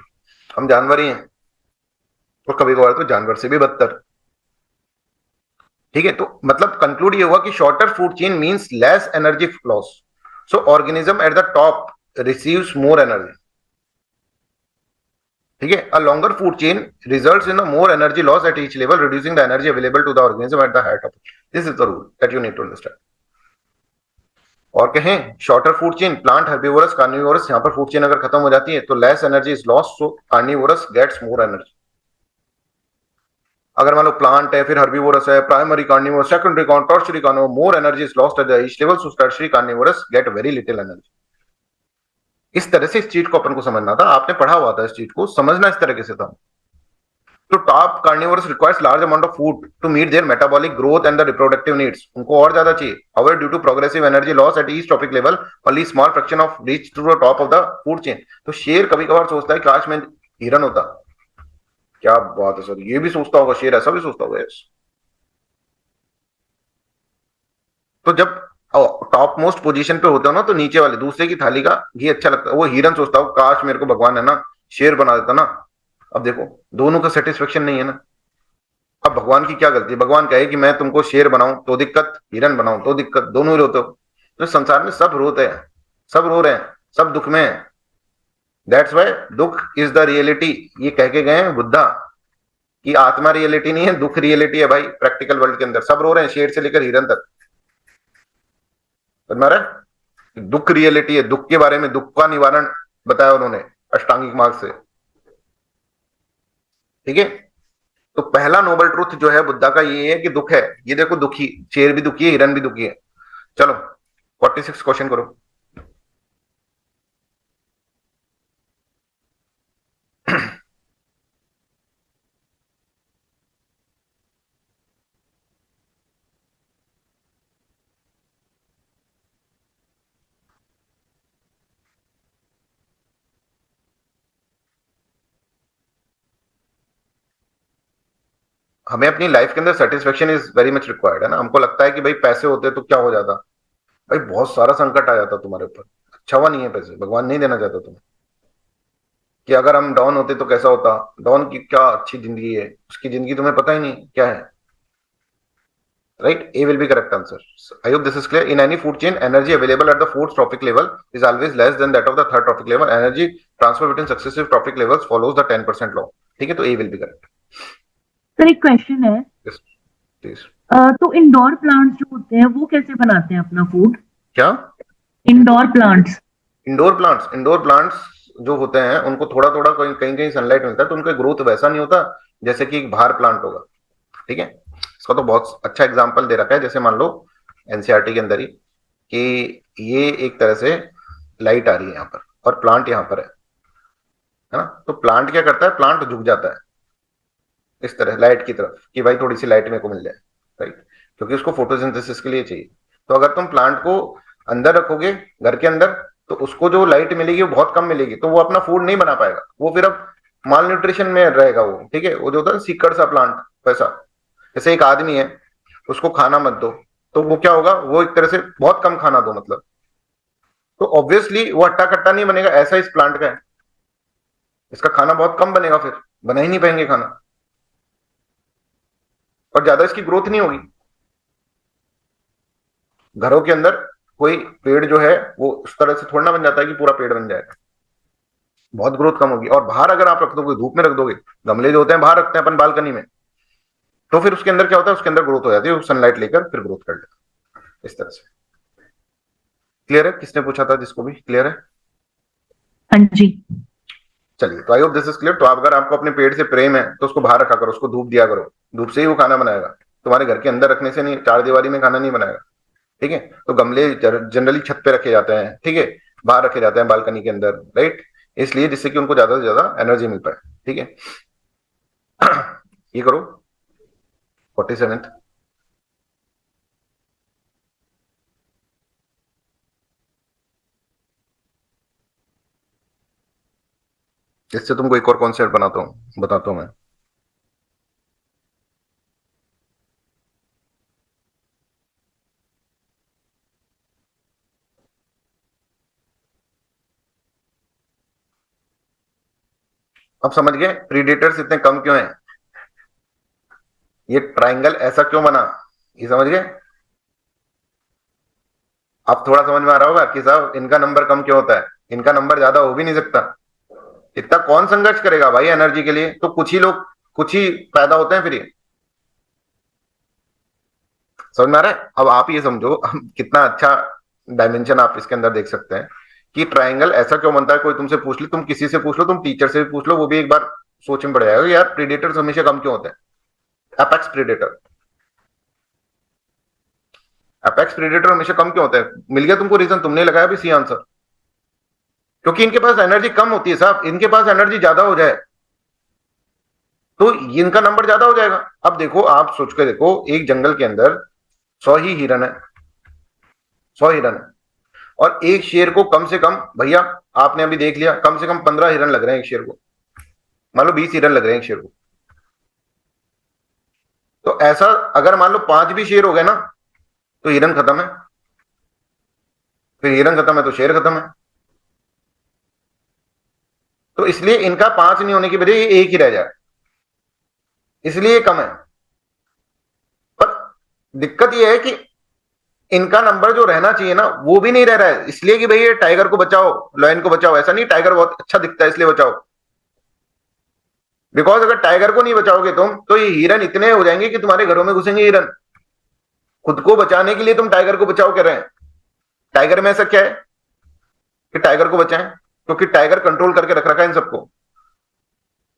हम जानवर ही हैं, और कभी कभार तो जानवर से भी बदतर। ठीक है, तो मतलब कंक्लूड ये हुआ कि shorter food chain means less energy loss. So organism at the top receives more energy. ठीक है, a longer food chain results in a more energy loss at each level, reducing the energy available to the organism at the higher top. This is the rule that you need to understand. और कहें shorter food chain, plant, herbivorous, carnivorous, यहां पर food chain अगर खत्म हो जाती है तो less energy is lost, so carnivorous gets more energy. अगर मान लो प्लांट है, फिर हर्बीवोरस है, primary carnivorous, secondary carnivorous, tertiary carnivorous, more energy is lost at the each level, so tertiary carnivorous get very little energy. इस तरह से इस चीज को अपन को समझना था, आपने पढ़ा हुआ था, इस चीज को समझना इस तरीके से था। तो top carnivorous requires large amount of food to meet their metabolic growth and the reproductive needs, उनको और ज्यादा चाहिए। However due to progressive energy loss at each trophic level, only small fraction of reach to the top of the food chain. तो शेर कभी कभार सोचता है काश मैं हिरन होता। क्या बात है सर, ये भी सोचता होगा शेर, ऐसा भी सोचता होगा। yes। तो जब टॉप मोस्ट पोजीशन पे होते हो ना, तो नीचे वाले दूसरे की थाली का घी अच्छा लगता है। वो हिरन सोचता हो काश मेरे को भगवान है ना शेर बना देता ना। अब देखो दोनों का सेटिस्फेक्शन नहीं है ना। अब भगवान की क्या गलती है, भगवान कहे कि मैं तुमको शेर बनाऊं तो दिक्कत, हिरन बनाऊं तो दिक्कत, दोनों ही रोते हो। तो संसार में सब रोते हैं, सब रो रहे हैं, सब दुख में है। दैट्स वाई दुख इज द रियलिटी, ये कह के गए हैं बुद्धा, कि आत्मा रियलिटी नहीं है, दुख रियलिटी है भाई। प्रैक्टिकल वर्ल्ड के अंदर सब रो रहे हैं, शेर से लेकर हिरन तक। समझ में आ रहा है? दुख रियलिटी है, दुख के बारे में, दुख का निवारण बताया उन्होंने अष्टांगिक मार्ग से। ठीक है, तो पहला नोबल ट्रुथ जो है बुद्धा का ये है कि दुख है। ये देखो दुखी, शेर भी दुखी है, हिरन भी दुखी है। चलो 46 क्वेश्चन करो। हमें अपनी लाइफ के अंदर satisfaction is very much required है ना। हमको लगता है कि भाई पैसे होते तो क्या हो जाता, भाई बहुत सारा संकट आ जाता तुम्हारे ऊपर। अच्छा हुआ नहीं है पैसे, भगवान नहीं देना चाहता तुम्हें। कि अगर हम डाउन होते तो कैसा होता, डाउन की क्या अच्छी जिंदगी है, उसकी जिंदगी तुम्हें पता ही नहीं क्या है। Right? A will be correct answer. So, I hope this is clear. In any food chain, energy available at the fourth trophic level is always less than that of the third trophic level. Energy transfer between successive trophic levels follows the 10% law. ठीक है, तो A will be correct. Sir एक question है, Yes, please. तो indoor plants जो होते हैं वो कैसे बनाते हैं अपना फूड? क्या? Indoor plants. इंडोर प्लांट्स जो होते हैं उनको थोड़ा थोड़ा कहीं कहीं कहीं सनलाइट मिलता है, तो उनका ग्रोथ वैसा नहीं होता जैसे कि एक बाहर प्लांट होगा। ठीक है, इसका तो बहुत अच्छा एग्जाम्पल दे रखा है। जैसे मान लो एनसीईआरटी के अंदर ही, कि ये एक तरह से लाइट आ रही है यहाँ पर और प्लांट यहाँ पर है ना। तो प्लांट क्या करता है, प्लांट झुक जाता है इस तरह लाइट की तरफ, कि भाई थोड़ी सी लाइट मेरे को मिल जाए। राइट, क्योंकि उसको फोटोसिंथेसिस के लिए चाहिए। तो अगर तुम प्लांट को अंदर रखोगे घर के अंदर, तो उसको जो लाइट मिलेगी वो बहुत कम मिलेगी, तो वो अपना फूड नहीं बना पाएगा। वो फिर अब माल न्यूट्रिशन में रहेगा वो। ठीक है, वो जो होता है सीकड़ सा प्लांट वैसा। जैसे एक आदमी है, उसको खाना मत दो, तो वो क्या होगा, वो एक तरह से बहुत कम खाना दो मतलब, तो ऑब्वियसली वो अट्टा कट्टा नहीं बनेगा। ऐसा इस प्लांट का है, इसका खाना बहुत कम बनेगा, फिर बना ही नहीं पाएंगे खाना, और ज्यादा इसकी ग्रोथ नहीं होगी। घरों के अंदर कोई पेड़ जो है वो उस तरह से थोड़ा ना बन जाता है कि पूरा पेड़ बन जाएगा, बहुत ग्रोथ कम होगी। और बाहर अगर आप रख दोगे, धूप में रख दोगे, गमले जो होते हैं बाहर रखते हैं अपन बालकनी में, तो फिर उसके अंदर क्या होता है, उसके अंदर ग्रोथ हो जाती है, सनलाइट लेकर फिर ग्रोथ कर लेता है इस तरह से। क्लियर है? किसने पूछा था, जिसको भी क्लियर है? हाँ जी। चलिए, तो I hope this is clear. तो अगर आपको अपने पेड़ से प्रेम है तो उसको बाहर रखा करो, उसको धूप दिया करो, धूप से ही वो खाना बनाएगा। तुम्हारे घर के अंदर रखने से नहीं, चार दीवारी में खाना नहीं बनाएगा। ठीक है, तो गमले जनरली छत पे रखे जाते हैं, ठीक है, बाहर रखे जाते हैं बालकनी के अंदर। राइट, इसलिए जिससे कि उनको ज्यादा से ज्यादा एनर्जी मिल पाए। ठीक है, ये करो 47th। इससे तुमको एक और कॉन्सेप्ट बताता हूं मैं। अब समझ गए प्रीडेटर्स इतने कम क्यों हैं, ये ट्राइंगल ऐसा क्यों बना, ये समझ गए। अब थोड़ा समझ में आ रहा होगा कि साहब इनका नंबर कम क्यों होता है, इनका नंबर ज्यादा हो भी नहीं सकता। इतना कौन संघर्ष करेगा भाई एनर्जी के लिए, तो कुछ ही लोग, कुछ ही पैदा होते हैं फिर ये। समझ में आ रहा है। अब आप ये समझो कितना अच्छा डायमेंशन आप इसके अंदर देख सकते हैं कि ट्राइंगल ऐसा क्यों बनता है। कोई तुमसे पूछ ले, तुम किसी से पूछ लो, तुम टीचर से भी पूछ लो, वो भी एक बार सोच में पड़ जाएगा यार प्रीडेटर्स हमेशा कम क्यों होते हैं। अपेक्स प्रीडेटर, अपेक्स प्रीडेटर हमेशा कम क्यों होते हैं, मिल गया तुमको रीजन, तुमने लगाया भी सी आंसर। क्योंकि इनके पास एनर्जी कम होती है साहब, इनके पास एनर्जी ज्यादा हो जाए तो इनका नंबर ज्यादा हो जाएगा। अब देखो, आप सोच के देखो, एक जंगल के अंदर 100 ही हिरन है, 100 हिरन है, और एक शेर को कम से कम, भैया आपने अभी देख लिया, कम से कम 15 हिरन लग रहे हैं एक शेर को, मान लो 20 हिरन लग रहे हैं एक शेर को। तो ऐसा अगर मान लो 5 भी शेर हो गए ना तो हिरन खत्म है, फिर हिरन खत्म है तो शेर खत्म है। तो इसलिए इनका 5 नहीं होने की वजह ये एक ही रह जाए, इसलिए ये कम है। पर दिक्कत ये है कि इनका नंबर जो रहना चाहिए ना वो भी नहीं रह रहा है, इसलिए कि भाई ये टाइगर को बचाओ, लायन को बचाओ, ऐसा नहीं टाइगर बहुत अच्छा दिखता है इसलिए बचाओ। बिकॉज अगर टाइगर को नहीं बचाओगे तुम तो ये हिरन इतने हो जाएंगे कि तुम्हारे घरों में घुसेंगे हिरन। खुद को बचाने के लिए तुम टाइगर को बचाओ कर रहे हैं। टाइगर में ऐसा क्या है कि टाइगर को बचाएं, क्योंकि टाइगर कंट्रोल करके रख रखा है इन सबको।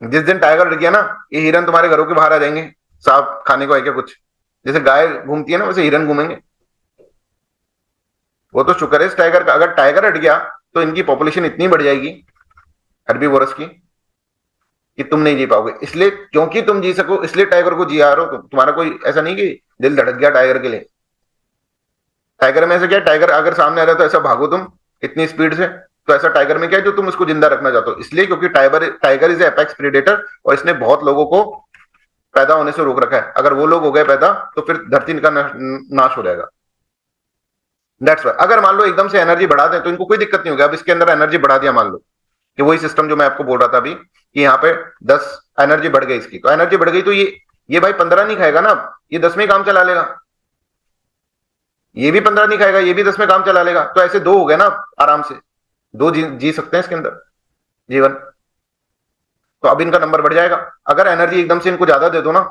जिस दिन टाइगर डर गया ना, ये हिरन तुम्हारे घरों के बाहर आ जाएंगे, सांप खाने को है क्या कुछ। जैसे गाय घूमती है ना वैसे हिरन घूमेंगे। वो तो शुक्र है इस टाइगर का, अगर टाइगर हट गया तो इनकी पॉपुलेशन इतनी बढ़ जाएगी हर्बीवोरस की कि तुम नहीं जी पाओगे। इसलिए क्योंकि तुम जी सको इसलिए टाइगर को जी आ रहे हो, तुम्हारा कोई ऐसा नहीं कि दिल धड़क गया टाइगर के लिए। टाइगर में ऐसा क्या है, टाइगर अगर सामने आ रहा है तो ऐसा भागो तुम इतनी स्पीड से, तो ऐसा टाइगर में क्या है जो तुम उसको जिंदा रखना चाहते हो। इसलिए क्योंकि tiger tiger is apex predator और इसने बहुत लोगों को पैदा होने से रोक रखा है। अगर वो लोग हो गए पैदा तो फिर धरती का नाश हो जाएगा। दैट्स वाई अगर मान लो एकदम से एनर्जी बढ़ा दें तो इनको कोई दिक्कत नहीं होगी। अब इसके अंदर एनर्जी बढ़ा दिया, मान लो कि वही सिस्टम जो मैं आपको बोल रहा था अभी कि यहाँ पे 10 एनर्जी बढ़ गई इसकी, तो एनर्जी बढ़ गई तो ये भाई 15 नहीं खाएगा ना, ये 10 में काम चला लेगा। ये भी 15 नहीं खाएगा, ये भी 10 में काम चला लेगा, तो ऐसे 2 हो गए ना आराम से, 2 जी सकते हैं इसके अंदर जीवन। तो अब इनका नंबर बढ़ जाएगा। अगर एनर्जी एकदम से इनको ज्यादा दे दो ना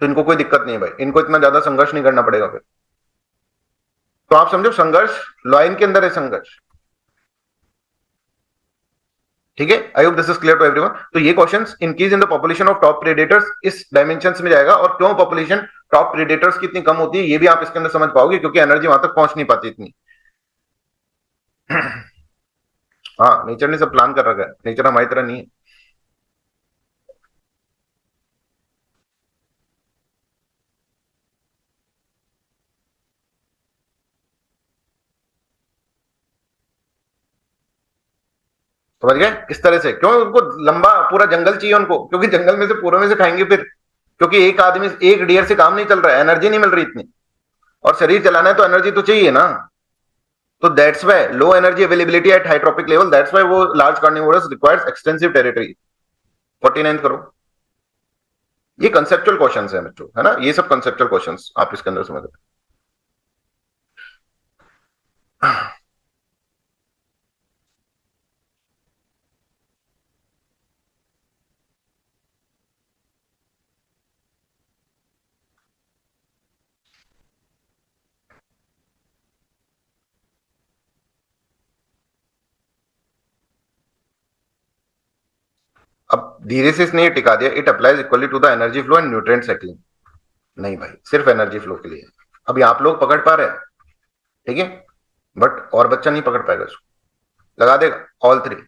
तो इनको कोई दिक्कत नहीं है भाई, इनको इतना ज्यादा संघर्ष नहीं करना पड़ेगा फिर। तो आप समझो संघर्ष लॉयन के अंदर है, संघर्ष। ठीक है, I hope this is clear to everyone. तो ये questions, increase in the population of top predators इस डायमेंशंस में जाएगा, और क्यों पॉपुलेशन टॉप प्रेडेटर्स की इतनी कम होती है ये भी आप इसके अंदर समझ पाओगे, क्योंकि एनर्जी वहां तक पहुंच नहीं पाती इतनी। हाँ, नेचर ने सब प्लान कर रखा है, नेचर हमारी तरह नहीं है। समझ गए इस तरह से। क्यों उनको लंबा पूरा जंगल चाहिए उनको, क्योंकि जंगल में से पूरे में से खाएंगे फिर, क्योंकि एक आदमी एक डियर से काम नहीं चल रहा है, एनर्जी नहीं मिल रही इतनी, और शरीर चलाना है तो एनर्जी तो चाहिए ना। तो that's why low energy availability at high trophic level, that's why वो large carnivores requires extensive territory. 49 करो। ये कंसेप्चुअल क्वेश्चंस है मित्रों, है ना, ये सब कंसेप्चुअल क्वेश्चंस आप इसके अंदर समझ रहे। अब धीरे से इसने ये टिका दिया, it applies equally to the energy flow and nutrient cycling. नहीं भाई, सिर्फ एनर्जी फ्लो के लिए। अभी आप लोग पकड़ पा रहे हैं, ठीक है, बट और बच्चा नहीं पकड़ पाएगा इसको, लगा देगा all 3।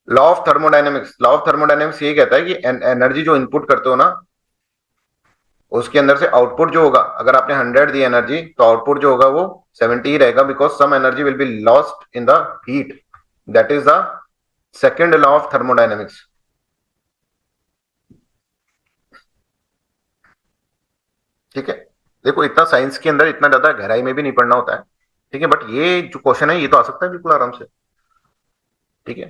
Law of thermodynamics, law of thermodynamics ये कहता है कि एनर्जी जो इनपुट करते हो ना उसके अंदर से आउटपुट जो होगा, अगर आपने 100 दी एनर्जी तो आउटपुट जो होगा वो 70 ही रहेगा, because some energy will be lost in the heat, that is the second law of thermodynamics. ठीक है, देखो इतना साइंस के अंदर इतना ज्यादा गहराई में भी नहीं पढ़ना होता है, ठीक है, बट ये जो क्वेश्चन है ये तो आ सकता है बिल्कुल आराम से। ठीक है,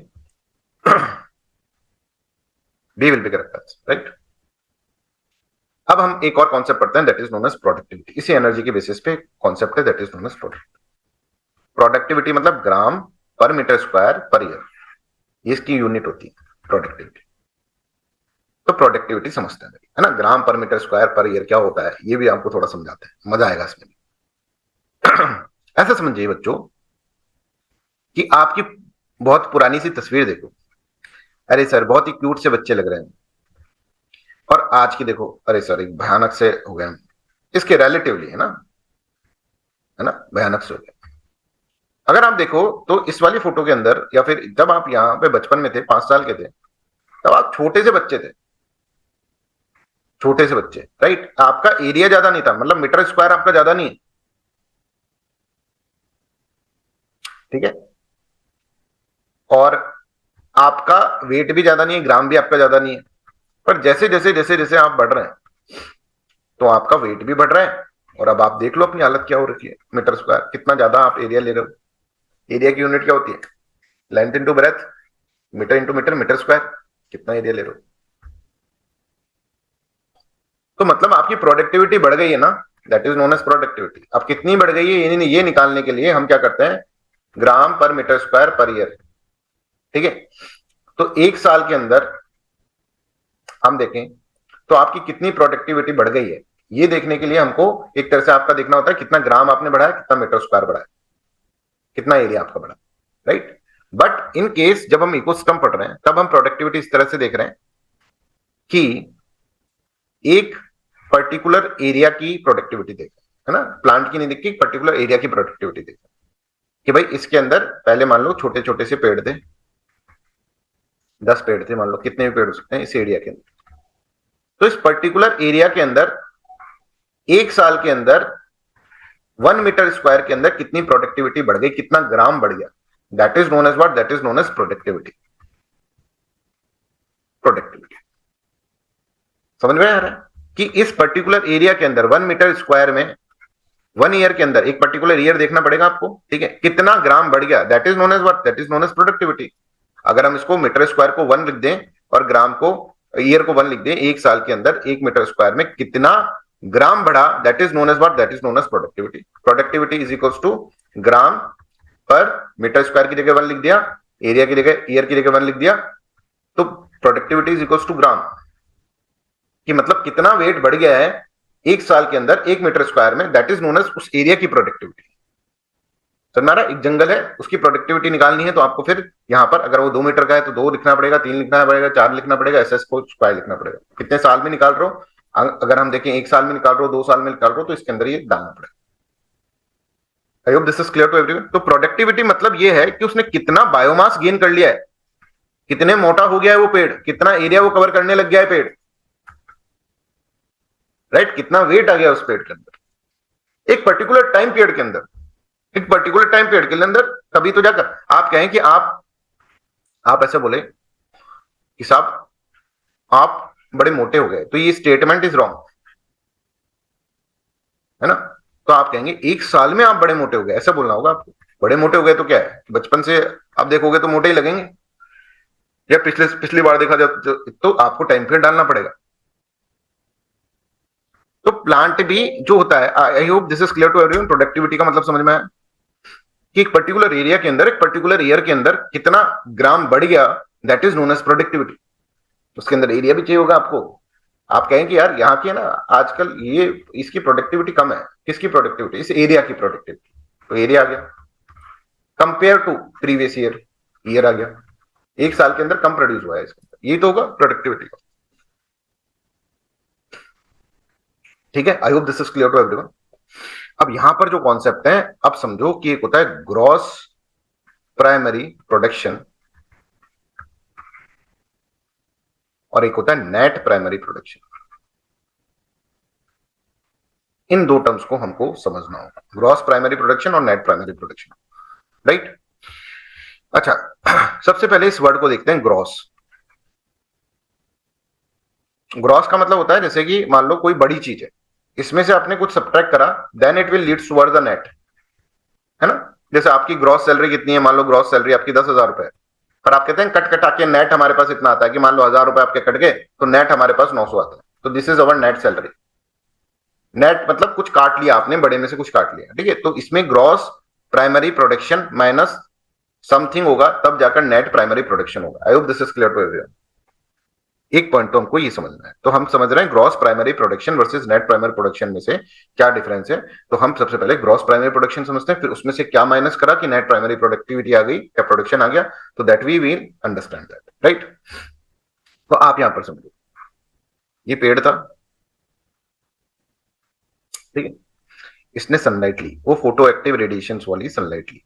B will be correct, right. अब हम एक और कॉन्सेप्ट पढ़ते हैं, that is known as productivity. इसी एनर्जी के बेसिस पे कॉन्सेप्ट है, that is known as productivity. Productivity मतलब gram per metre square per year, ये इसकी यूनिट होती है प्रोडक्टिविटी। तो प्रोडक्टिविटी समझते हैं है ना, ग्राम per metre square per year क्या होता है ये भी आपको थोड़ा समझाते हैं, मजा आएगा इसमें। ऐसा समझिए बच्चों कि आपकी बहुत पुरानी सी तस्वीर देखो, अरे सर बहुत ही क्यूट से बच्चे लग रहे हैं, और आज की देखो, अरे सर एक भयानक से हो गए हम, इसके रिलेटिवली है ना, भयानक से हो गए। अगर आप देखो तो इस वाली फोटो के अंदर, या फिर जब आप यहाँ पे बचपन में थे 5 साल के थे, तब आप छोटे से बच्चे थे, छोटे से बच्चे, राइट। आपका एरिया ज्यादा नहीं था, मतलब मीटर स्क्वायर आपका ज्यादा नहीं है, ठीक है, और आपका वेट भी ज्यादा नहीं है, ग्राम भी आपका ज्यादा नहीं है। पर जैसे जैसे जैसे जैसे आप बढ़ रहे हैं तो आपका वेट भी बढ़ रहा है, और अब आप देख लो अपनी हालत क्या हो रखी है, मीटर स्क्वायर कितना ज्यादा आप एरिया ले रहे हो। एरिया की यूनिट क्या होती है, length into breadth, meter into meter, meter square, कितना एरिया ले रहे हो। तो मतलब आपकी प्रोडक्टिविटी बढ़ गई है ना, that is known as productivity. अब कितनी बढ़ गई है ये निकालने के लिए हम क्या करते हैं, ग्राम per metre square per year, ठीक है। तो एक साल के अंदर हम देखें तो आपकी कितनी प्रोडक्टिविटी बढ़ गई है, ये देखने के लिए हमको एक तरह से आपका देखना होता है कितना ग्राम आपने बढ़ाया, कितना मीटर स्क्वायर बढ़ाया, कितना एरिया आपका बढ़ा, राइट। बट इन केस जब हम इकोसिस्टम पढ़ रहे हैं तब हम प्रोडक्टिविटी इस तरह से देख रहे हैं कि एक पर्टिकुलर एरिया की प्रोडक्टिविटी देख रहे हैं, है ना, प्लांट की नहीं देखी, पर्टिकुलर एरिया की प्रोडक्टिविटी देख रहे हैं कि भाई इसके अंदर पहले मान लो छोटे छोटे से पेड़ थे, 10 पेड़ थे, मान लो कितने भी पेड़ हो सकते हैं इस एरिया के अंदर। तो इस पर्टिकुलर एरिया के अंदर एक साल के अंदर 1 मीटर स्क्वायर के अंदर कितनी प्रोडक्टिविटी बढ़ गई, कितना ग्राम बढ़ गया, that is known as what, that is known as productivity. Productivity समझ में आ रहा है कि इस पर्टिकुलर एरिया के अंदर 1 मीटर स्क्वायर में 1 ईयर के अंदर, एक पर्टिकुलर ईयर देखना पड़ेगा आपको, ठीक है, कितना ग्राम बढ़ गया, that is known as what, that is known as productivity. अगर हम इसको मीटर स्क्वायर को 1 लिख दें और ग्राम को, ईयर को 1 लिख दें, एक साल के अंदर 1 मीटर स्क्वायर में कितना ग्राम बढ़ा, that is known as what, that is known as productivity. Productivity is equals to gram per metre square की जगह 1 लिख दिया, एरिया की जगह, ईयर की जगह 1 लिख दिया, तो प्रोडक्टिविटी इज इक्वल्स टू ग्राम, कि मतलब कितना वेट बढ़ गया है एक साल के अंदर 1 मीटर स्क्वायर में, दैट इज नोन एज उस एरिया की प्रोडक्टिविटी। समझ एक जंगल है उसकी प्रोडक्टिविटी निकालनी है तो आपको फिर यहां पर अगर वो 2 मीटर का है तो 2 लिखना पड़ेगा, 3 लिखना पड़ेगा, 4 लिखना पड़ेगा, ऐसे को स्क्वायर लिखना पड़ेगा। कितने साल में निकाल रहे हो, अगर हम देखें 1 साल में निकाल रहे हो, 2 साल में निकाल रहे हो, तो इसके अंदर ये डालना पड़ेगा। I hope this is clear to everyone. तो प्रोडक्टिविटी मतलब ये है कि उसने कितना बायोमास गेन कर लिया है, कितने मोटा हो गया है वो पेड़, कितना एरिया वो कवर करने लग गया है पेड़, राइट, कितना वेट आ गया उस पेड़ के अंदर एक पर्टिकुलर टाइम पीरियड के अंदर, एक पर्टिकुलर टाइम पीरियड के अंदर। तभी तो जाकर आप कहें कि आप ऐसे बोले कि साहब आप बड़े मोटे हो गए, तो ये स्टेटमेंट इज रॉन्ग, है ना। तो आप कहेंगे 1 साल में आप बड़े मोटे हो गए, ऐसा बोलना होगा आपको। बड़े मोटे हो गए तो क्या है, बचपन से आप देखोगे तो मोटे ही लगेंगे, या पिछली बार देखा जाए तो आपको टाइम पीरियड डालना पड़ेगा। तो प्लांट भी जो होता है, I hope this is clear to everyone. Productivity का मतलब समझ में आया कि एक पर्टिकुलर एरिया के अंदर, एक पर्टिकुलर ईयर के अंदर कितना ग्राम बढ़ गया, that is known as productivity. उसके अंदर एरिया भी चाहिए होगा आपको। आप कहें कि यार यहाँ की है ना आजकल ये इसकी प्रोडक्टिविटी कम है, किसकी प्रोडक्टिविटी, इस एरिया की प्रोडक्टिविटी, तो एरिया आ गया compare to previous year, year आ गया, एक साल के अंदर कम प्रोड्यूस हुआ है इसके अंदर, ये तो होगा प्रोडक्टिविटी का। ठीक है, I hope this is clear to everyone. अब यहां पर जो कॉन्सेप्ट है, अब समझो कि एक होता है ग्रॉस प्राइमरी प्रोडक्शन और एक होता है नेट प्राइमरी प्रोडक्शन। इन दो टर्म्स को हमको समझना होगा, ग्रॉस प्राइमरी प्रोडक्शन और नेट प्राइमरी प्रोडक्शन, राइट। अच्छा, सबसे पहले इस वर्ड को देखते हैं, ग्रॉस। ग्रॉस का मतलब होता है जैसे कि मान लो कोई बड़ी चीज है, इसमें से आपने कुछ सब्ट्रैक्ट करा, then it will leads toward the net, है ना। जैसे आपकी ग्रॉस सैलरी कितनी है, मान लो ग्रॉस सैलरी आपकी 10,000 रुपए है, पर आप कहते हैं कट कटा के नेट हमारे पास इतना आता है कि मान लो 1,000 रुपए आपके कट गए तो नेट हमारे पास 900 आता है, तो this is our net salary. Net मतलब कुछ काट लिया आपने, बड़े में से कुछ काट लिया, ठीक है। तो इसमें gross primary production minus something होगा, तब जाकर नेट प्राइमरी प्रोडक्शन होगा। I hope this is clear to everyone. एक पॉइंट तो हमको ये समझना है, तो हम समझ रहे हैं gross primary production versus net primary production में से क्या डिफरेंस है। तो हम सबसे पहले ग्रॉस प्राइमरी प्रोडक्शन समझते हैं, फिर उसमें से क्या माइनस करा कि नेट प्राइमरी प्रोडक्टिविटी आ गई या प्रोडक्शन आ गया, तो that we will understand that, right. तो आप यहां पर समझो, ये पेड़ था, ठीक है, इसने सनलाइट ली, वो फोटो एक्टिव रेडिएशन वाली सनलाइट ली,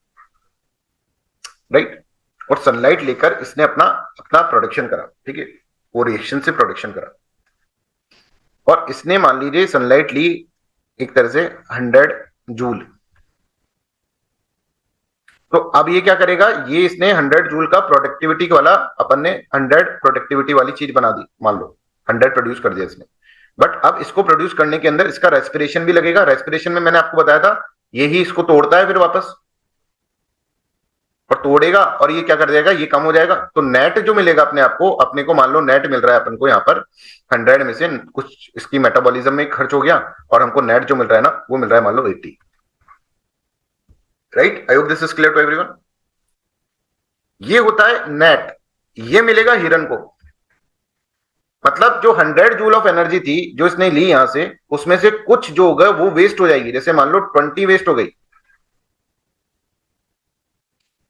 राइट। और सनलाइट लेकर इसने अपना अपना प्रोडक्शन करा, ठीक है, वो रिएक्शन से प्रोडक्शन करा। और इसने मान लीजिए सनलाइट ली एक तरह से 100 जूल। तो अब ये क्या करेगा, ये इसने 100 जूल का प्रोडक्टिविटी वाला, अपन ने 100 प्रोडक्टिविटी वाली चीज बना दी, मान लो 100 प्रोड्यूस कर दिया इसने। बट अब इसको प्रोड्यूस करने के अंदर इसका रेस्पिरेशन भी लगेगा। रेस्पिरेशन में मैंने आपको बताया था, यही इसको तोड़ता है फिर वापस, और तोड़ेगा और ये क्या कर देगा, ये कम हो जाएगा। तो नेट जो मिलेगा अपने आप को, अपने को मान लो नेट मिल रहा है अपन को यहाँ पर 100 में से कुछ इसकी मेटाबॉलिज्म में खर्च हो गया, और हमको नेट जो मिल रहा है ना, वो मिल रहा है मान लो 80, right. I hope this is clear to everyone. ये होता है नेट, ये मिलेगा हिरन को। मतलब जो 100 जूल ऑफ एनर्जी थी जो इसने ली यहां से, उसमें से कुछ जो होगा वो वेस्ट हो जाएगी। जैसे मान लो 20 वेस्ट हो गई,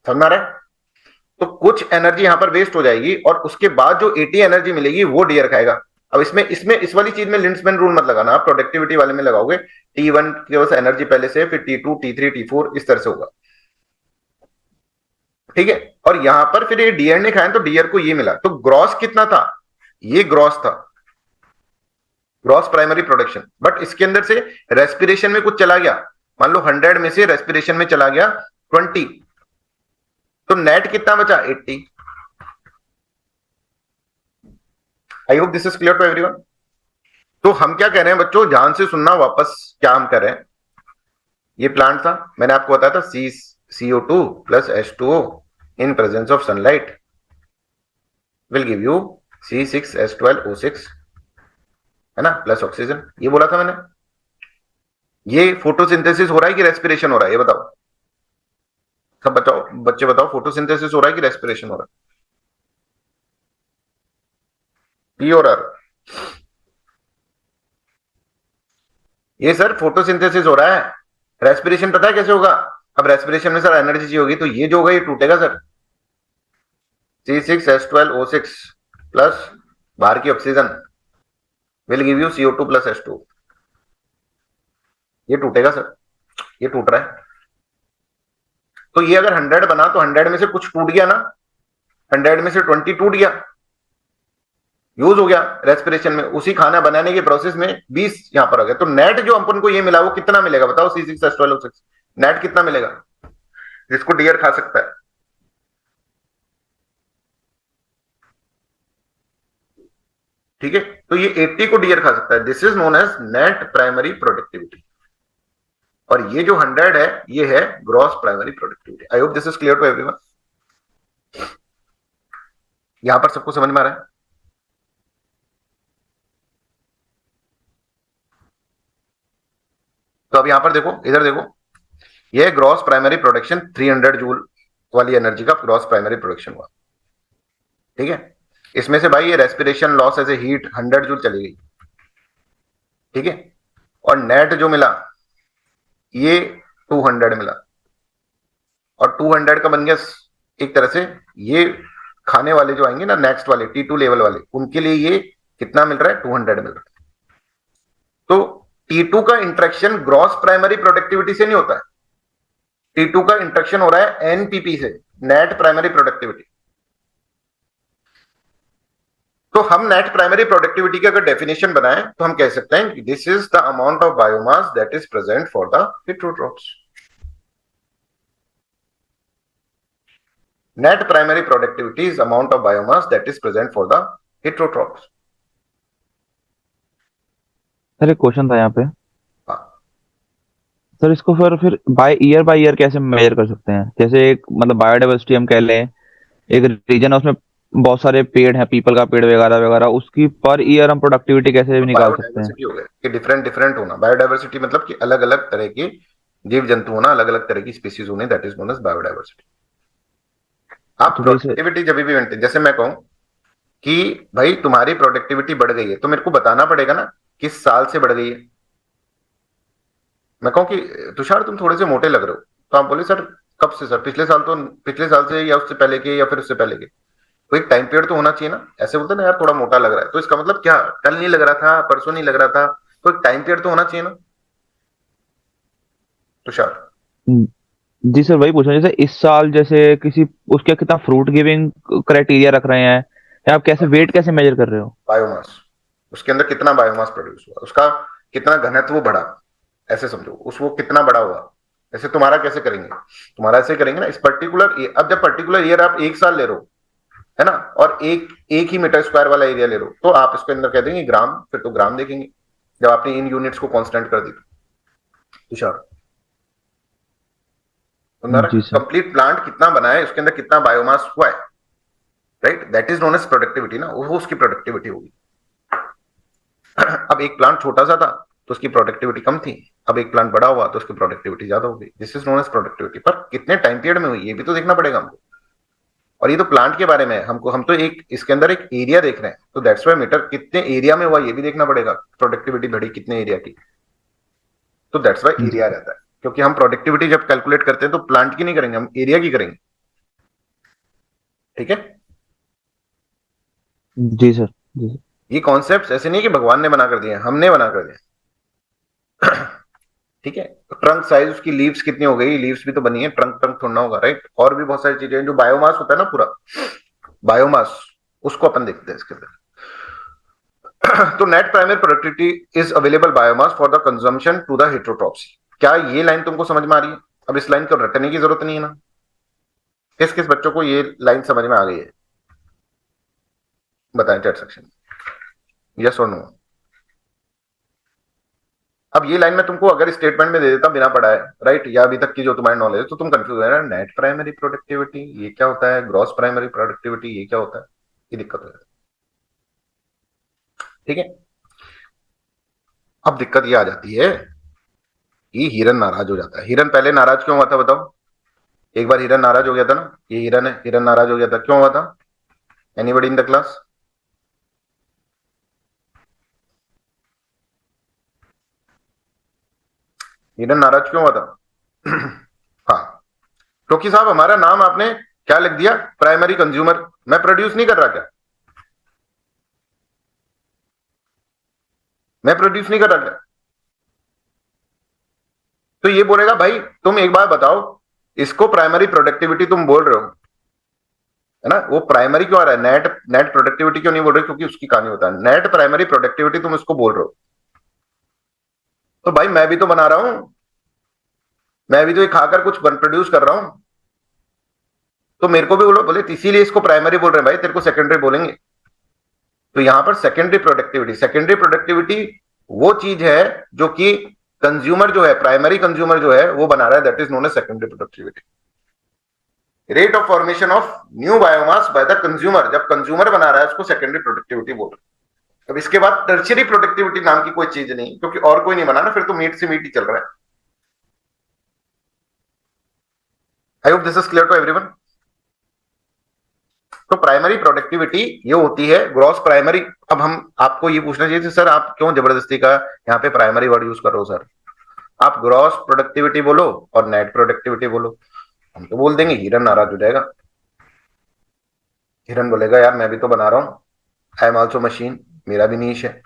समझ में आ रहा है। तो कुछ एनर्जी यहां पर वेस्ट हो जाएगी, और उसके बाद जो 80 एनर्जी मिलेगी वो डियर खाएगा। अब इसमें इसमें इस वाली चीज में लिंड्समैन रूल मत लगाना, आप प्रोडक्टिविटी वाले में लगाओगे। T1 के पास एनर्जी पहले से, फिर T2 T3 T4 इस तरह से होगा, ठीक है। और यहां पर फिर ये डियर ने खाया तो डियर को ये मिला, तो ग्रॉस कितना था, ये ग्रॉस था, ग्रॉस प्राइमरी प्रोडक्शन। बट इसके अंदर से रेस्पिरेशन में कुछ चला गया, मान लो 100 में से रेस्पिरेशन में चला गया 20, तो नेट कितना बचा 80। आई hope this is clear to everyone. तो हम क्या कह रहे हैं बच्चों, ध्यान से सुनना वापस, क्या हम कर रहे हैं। ये प्लांट था, मैंने आपको बताया था CO2 plus H2O in presence of sunlight will give you C6H12O6, है ना, प्लस ऑक्सीजन। ये बोला था मैंने। ये फोटोसिंथेसिस हो रहा है कि रेस्पिरेशन हो रहा है, ये बताओ सब, बताओ बच्चे बताओ, फोटोसिंथेसिस हो रहा है कि रेस्पिरेशन हो रहा है, पी और आर। ये सर फोटोसिंथेसिस हो रहा है, रेस्पिरेशन पता है कैसे होगा। अब रेस्पिरेशन में सर एनर्जी चाहिए होगी, तो ये जो होगा ये टूटेगा सर, C6H12O6 प्लस बाहर की oxygen will give you CO2 plus H2। ये टूटेगा सर, ये टूट रहा है। तो ये अगर 100 बना तो 100 में से कुछ टूट गया ना, 100 में से 20 टूट गया, यूज हो गया रेस्पिरेशन में, उसी खाना बनाने के प्रोसेस में 20 यहां पर आ गया। तो नेट जो अपन को ये मिला वो कितना मिलेगा बताओ, C6H12O6 नेट कितना मिलेगा, जिसको डियर खा सकता है। ठीक है, तो ये 80 को डियर खा सकता है, this is known as net primary productivity. और ये जो 100 है ये है gross primary productivity. I hope this is clear to everyone. यहां पर सबको समझ में आ रहा है। तो अब यहां पर देखो, इधर देखो, ये ग्रॉस प्राइमरी प्रोडक्शन 300 जूल वाली एनर्जी का ग्रॉस प्राइमरी प्रोडक्शन हुआ, ठीक है। इसमें से भाई ये respiration loss as a heat 100 joule चली गई, ठीक है। और नेट जो मिला ये 200 मिला, और 200 का बन गया एक तरह से, ये खाने वाले जो आएंगे ना नेक्स्ट वाले T2 लेवल वाले, उनके लिए ये कितना मिल रहा है, 200 मिल रहा है। तो T2 का इंट्रैक्शन ग्रॉस प्राइमरी प्रोडक्टिविटी से नहीं होता है, T2 का इंट्रैक्शन हो रहा है NPP से, नेट प्राइमरी प्रोडक्टिविटी। तो हम नेट प्राइमरी प्रोडक्टिविटी की अगर डेफिनेशन बनाएं तो हम कह सकते हैं कि this is the amount of biomass that is present for the heterotrophs. Net primary productivity is amount of biomass that is present for the heterotrophs. Sir एक क्वेश्चन था यहाँ पे। हाँ, सर इसको फिर बाय ईयर कैसे मेजर कर सकते हैं? जैसे एक मतलब बायोडाइवर्सिटी हम कह लें, एक रीजन है उसमें बहुत सारे पेड़ हैं, पीपल का पेड़ वगैरह वगैरह, उसकी पर ईयर हम प्रोडक्टिविटी कैसे तो निकाल सकते हैं? बायोडाइवर्सिटी हो गया कि डिफरेंट डिफरेंट होना। बायोडाइवर्सिटी मतलब कि अलग अलग तरह के जीव जंतु होना, अलग अलग तरह की स्पीसीज होनी, that is known as biodiversity. आप तो वही से। प्रोडक्टिविटी जब भी मेंटेन, जैसे मैं कहूं कि भाई तुम्हारी प्रोडक्टिविटी बढ़ गई है, तो मेरे को बताना पड़ेगा ना किस साल से बढ़ गई है। मैं कहूं कि तुषार तुम थोड़े से मोटे लग रहे हो, तो आप बोले सर कब से? सर पिछले साल, तो पिछले साल से या उससे पहले के या फिर उससे पहले के। तो एक टाइम पीरियड तो होना चाहिए ना। ऐसे बोलते ना यार थोड़ा मोटा लग रहा है, तो इसका मतलब क्या? कल नहीं लग रहा था, परसों नहीं लग रहा था, तो एक टाइम पीरियड तो होना चाहिए ना तुषार। जी सर, वही पूछ रहे हैं, जैसे इस साल जैसे किसी उसके कितना फ्रूट गिविंग क्राइटेरिया रख रहे हैं, या आप कैसे वेट कैसे मेजर कर रहे हो? बायोमास, उसके अंदर कितना बायोमास प्रोड्यूस हुआ, उसका कितना घनत्व बढ़ा, ऐसे समझो उस वो कितना बड़ा हुआ। ऐसे तुम्हारा कैसे करेंगे? तुम्हारा ऐसे करेंगे ना इस पर्टिकुलर, अब जब पर्टिकुलर ईयर आप एक साल ले रहे हो, है ना, और एक एक ही मीटर स्क्वायर वाला एरिया ले रहे हो, तो आप इसके अंदर कह देंगे ग्राम, फिर तो ग्राम देखेंगे जब आपने इन यूनिट्स को कांस्टेंट कर दी तुषार। तुम्हारा जी सर। कंप्लीट प्लांट कितना बना है, उसके अंदर कितना बायोमास हुआ है, right, that is known as productivity ना, वो उसकी प्रोडक्टिविटी होगी। अब एक प्लांट छोटा सा था तो उसकी प्रोडक्टिविटी कम थी, अब एक प्लांट बड़ा हुआ तो उसकी प्रोडक्टिविटी ज्यादा होगी। This is known as productivity. पर कितने टाइम पीरियड में हुई ये भी तो देखना पड़ेगा हमको। और ये तो प्लांट के बारे में है, हमको हम तो एक इसके अंदर एक एरिया देख रहे हैं, तो दैट्स वाई मीटर कितने एरिया में हुआ ये भी देखना पड़ेगा, प्रोडक्टिविटी बढ़ी कितने एरिया की, तो दैट्स वाई जी एरिया रहता है। क्योंकि हम प्रोडक्टिविटी जब कैलकुलेट करते हैं तो प्लांट की नहीं करेंगे, हम एरिया की करेंगे। ठीक है, जी सर। जी सर। ये कॉन्सेप्ट ऐसे नहीं कि भगवान ने बना कर दिए, हमने बना कर दिए। ठीक है, तो ट्रंक साइज, उसकी लीव्स कितनी हो गई, लीव्स भी तो बनी है, ट्रंक ट्रंक थोड़ा होगा, राइट। और भी बहुत सारी चीजें जो बायोमास होता है ना पूरा, बायोमास, उसको अपन देखते हैं इसके अंदर। तो net primary productivity is available biomass for the consumption to the heterotrophs. क्या ये लाइन तुमको समझ में आ रही है? अब इस लाइन को रटने की जरूरत नहीं है ना। किस किस बच्चों को ये लाइन समझ में आ गई है, बताएं चैट सेक्शन में, यस और नो। अब ये लाइन में तुमको अगर स्टेटमेंट में दे देता बिना पढ़ाए, राइट, या अभी तक की जो तुम्हारी नॉलेज है, तो तुम कंफ्यूज है ना, नेट प्राइमरी प्रोडक्टिविटी ये क्या होता है, ग्रॉस प्राइमरी प्रोडक्टिविटी ये क्या होता है, ये दिक्कत हो जाती है। ठीक है, अब दिक्कत ये आ जाती है कि हिरन नाराज हो जाता है। हिरन पहले नाराज क्यों हुआ था बताओ? एक बार हिरन नाराज हो गया था ना, ये हिरन है, हिरन नाराज हो गया था, क्यों हुआ था? Anybody in the class? हिरन नाराज क्यों हुआ था? हाँ, क्योंकि साहब हमारा नाम आपने क्या लिख दिया, प्राइमरी कंज्यूमर। मैं प्रोड्यूस नहीं कर रहा क्या? मैं प्रोड्यूस नहीं कर रहा क्या? तो ये बोलेगा भाई तुम एक बार बताओ, इसको प्राइमरी प्रोडक्टिविटी तुम बोल रहे हो, है ना, वो प्राइमरी क्यों आ रहा है, नेट नेट प्रोडक्टिविटी क्यों नहीं बोल रहे? क्योंकि उसकी कहानी होता है नेट प्राइमरी प्रोडक्टिविटी, तुम इसको बोल रहे हो, तो भाई मैं भी तो बना रहा हूं, मैं भी तो ये खाकर कुछ प्रोड्यूस कर रहा हूं, तो मेरे को भी बोलो, बोले इसीलिए इसको प्राइमरी बोल रहे हैं भाई, तेरे को सेकेंडरी बोलेंगे। तो यहां पर सेकेंडरी प्रोडक्टिविटी, सेकेंडरी प्रोडक्टिविटी वो चीज है जो कि कंज्यूमर जो है, प्राइमरी कंज्यूमर जो है वो बना रहा है, that is known as secondary productivity. Rate of formation of new biomass by the consumer, जब कंज्यूमर बना रहा है उसको सेकेंडरी प्रोडक्टिविटी बोल रहे हैं। अब इसके बाद टर्शियरी प्रोडक्टिविटी नाम की कोई चीज नहीं, क्योंकि और कोई नहीं बना ना, फिर तो मीट से मीट ही चल रहा है। I hope this is clear to everyone. तो प्राइमरी प्रोडक्टिविटी ये होती है ग्रॉस प्राइमरी। अब हम आपको ये पूछना चाहिए सर आप क्यों जबरदस्ती का यहाँ पे प्राइमरी वर्ड यूज कर रहे हो सर, आप ग्रॉस प्रोडक्टिविटी बोलो और नेट प्रोडक्टिविटी बोलो। हम तो बोल देंगे, हिरन नाराज हो जाएगा, हिरन बोलेगा यार मैं भी तो बना रहा हूँ, आई एम ऑल्सो मशीन, मेरा भी नीश है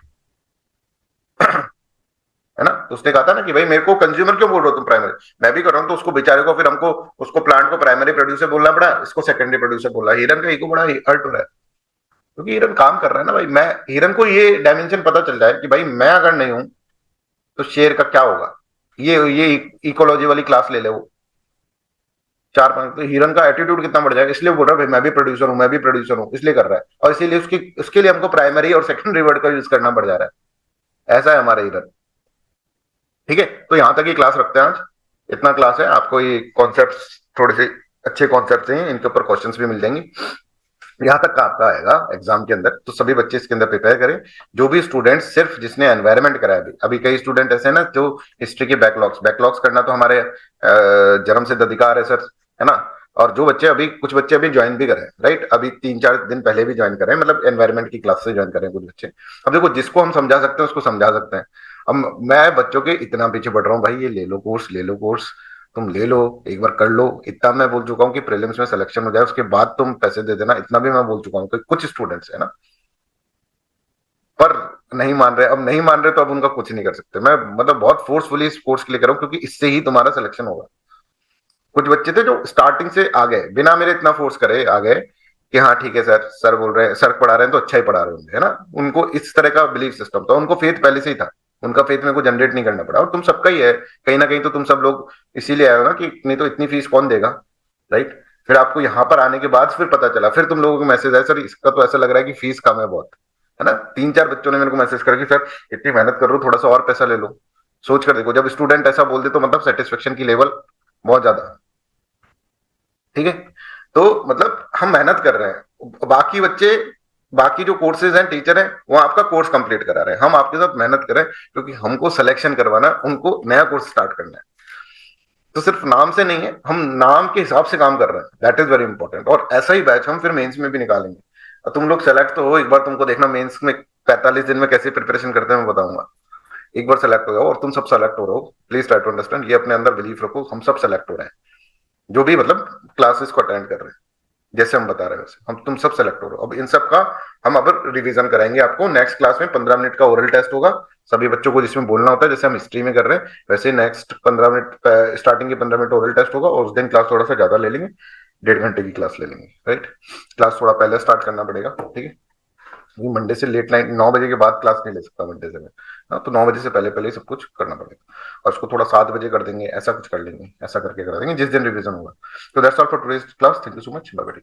ना। तो उसने कहा था ना कि भाई मेरे को कंज्यूमर क्यों बोल रहे हो तुम प्राइमरी, मैं भी कर रहा हूँ, तो उसको बेचारे को फिर हमको उसको प्लांट को प्राइमरी प्रोड्यूसर बोलना पड़ा, इसको सेकेंडरी प्रोड्यूसर बोला। हिरन का ईगो बड़ा हर्ट हो रहा है, क्योंकि हिरन काम कर रहा है ना भाई। मैं हिरन को ये डायमेंशन पता चल जाए कि भाई मैं अगर नहीं हूं तो शेर का क्या होगा। ये इकोलॉजी वाली क्लास ले ले वो, चार पांच, तो हिरन का एटीट्यूड कितना बढ़ जाएगा, इसलिए बोल रहा है भाई मैं भी प्रोड्यूसर हूँ, मैं भी प्रोड्यूसर हूँ, इसलिए कर रहा है, और इसीलिए उसके लिए हमको प्राइमरी और सेकेंडरी वर्ड का यूज करना पड़ जा रहा है। ऐसा है हमारा हिरन। ठीक है, तो यहां तक ये क्लास रखते हैं आज। इतना क्लास है, आपको ये कॉन्सेप्ट थोड़े से अच्छे कॉन्सेप्ट हैं, इनके ऊपर क्वेश्चंस भी मिल जाएंगे। यहाँ तक का आपका आएगा एग्जाम के अंदर, तो सभी बच्चे इसके अंदर प्रिपेयर करें। जो भी स्टूडेंट सिर्फ जिसने एनवायरमेंट करा है, अभी अभी कई स्टूडेंट ऐसे हैं ना जो हिस्ट्री के बैकलॉग्स बैकलॉग्स करना तो हमारे जन्म सिद्ध अधिकार है सर, है ना। और जो बच्चे अभी, कुछ बच्चे अभी ज्वाइन भी करें, राइट, अभी 3-4 दिन पहले भी ज्वाइन करें, मतलब एनवायरमेंट की क्लास से ज्वाइन करें कुछ बच्चे। अब देखो, जिसको हम समझा सकते हैं उसको समझा सकते हैं। अब मैं बच्चों के इतना पीछे पड़ रहा हूँ, भाई ये ले लो कोर्स, ले लो कोर्स, तुम ले लो, एक बार कर लो, इतना मैं बोल चुका हूँ कि प्रीलिम्स में सिलेक्शन हो जाए उसके बाद तुम पैसे दे देना, इतना भी मैं बोल चुका हूँ। कुछ स्टूडेंट्स है ना, पर नहीं मान रहे। अब नहीं मान रहे तो अब उनका कुछ नहीं कर सकते। मैं मतलब बहुत फोर्सफुली इस कोर्स के लिए कर रहा हूँ, क्योंकि इससे ही तुम्हारा सिलेक्शन होगा। कुछ बच्चे थे जो स्टार्टिंग से आ गए, बिना मेरे इतना फोर्स करे आ गए कि हाँ ठीक है सर, सर बोल रहे हैं, सर पढ़ा रहे हैं तो अच्छा ही पढ़ा रहे होंगे, है ना। उनको इस तरह का बिलीफ सिस्टम था, उनको फेथ पहले से ही था, उनका फेथ मेरे को जनरेट नहीं करना पड़ा। और तुम सबका ही है कहीं ना कहीं, तो तुम सब लोग इसीलिए आए हो ना, कि नहीं तो इतनी फीस कौन देगा, राइट। फिर आपको यहाँ पर आने के बाद फिर पता चला, फिर तुम लोगों को मैसेज आया, सर इसका तो ऐसा लग रहा है कि फीस कम है बहुत, है ना। 3-4 बच्चों ने मेरे को मैसेज करा कि सर इतनी मेहनत कर रहे हो, थोड़ा सा और पैसा ले लो। सोच कर देखो, जब स्टूडेंट ऐसा बोल दे तो मतलब सेटिस्फेक्शन की लेवल बहुत ज्यादा। ठीक है, तो मतलब हम मेहनत कर रहे हैं, बाकी बच्चे, बाकी जो कोर्सेज हैं, टीचर हैं, वो आपका कोर्स कंप्लीट करा रहे हैं, हम आपके साथ मेहनत करें, क्योंकि हमको सिलेक्शन करवाना, उनको नया कोर्स स्टार्ट करना है। तो सिर्फ नाम से नहीं है, हम नाम के हिसाब से काम कर रहे हैं, दैट इज वेरी इंपॉर्टेंट। और ऐसा ही बैच हम फिर मेंस में भी निकालेंगे। और तुम लोग सेलेक्ट तो हो, एक बार तुमको देखना मेंस में 45 दिन में कैसे प्रिपरेशन करते हैं मैं बताऊंगा। एक बार सेलेक्ट हो जाओ, और तुम सब सेलेक्ट हो रहे हो, प्लीज ट्राई टू अंडरस्टैंड, ये अपने अंदर बिलीफ रखो, हम सब सेलेक्ट हो रहे हैं, जो भी मतलब क्लासेस को अटेंड कर रहे हैं, जैसे हम बता रहे हैं वैसे हम, तुम सब सेलेक्ट हो रहे हो। अब इन सब का हम अब रिवीजन कराएंगे आपको। नेक्स्ट क्लास में 15 मिनट का ओरल टेस्ट होगा सभी बच्चों को, जिसमें बोलना होता है, जैसे हम हिस्ट्री में कर रहे हैं वैसे। नेक्स्ट 15 मिनट, स्टार्टिंग के 15 मिनट ओरल टेस्ट होगा, और उस दिन क्लास थोड़ा सा ज्यादा ले लेंगे, 1.5 घंटे की क्लास ले लेंगे, राइट। क्लास थोड़ा पहले स्टार्ट करना पड़ेगा, ठीक है, क्योंकि मंडे से लेट नाइट 9 बजे के बाद क्लास नहीं ले सकता मंडे से मैं। हाँ, तो 9 बजे से पहले पहले ही सब कुछ करना पड़ेगा, और उसको थोड़ा 7 बजे कर देंगे, ऐसा कुछ कर लेंगे, ऐसा करके कर देंगे जिस दिन रिवीजन होगा। तो that's all for today's class, thank you so much, bye bye.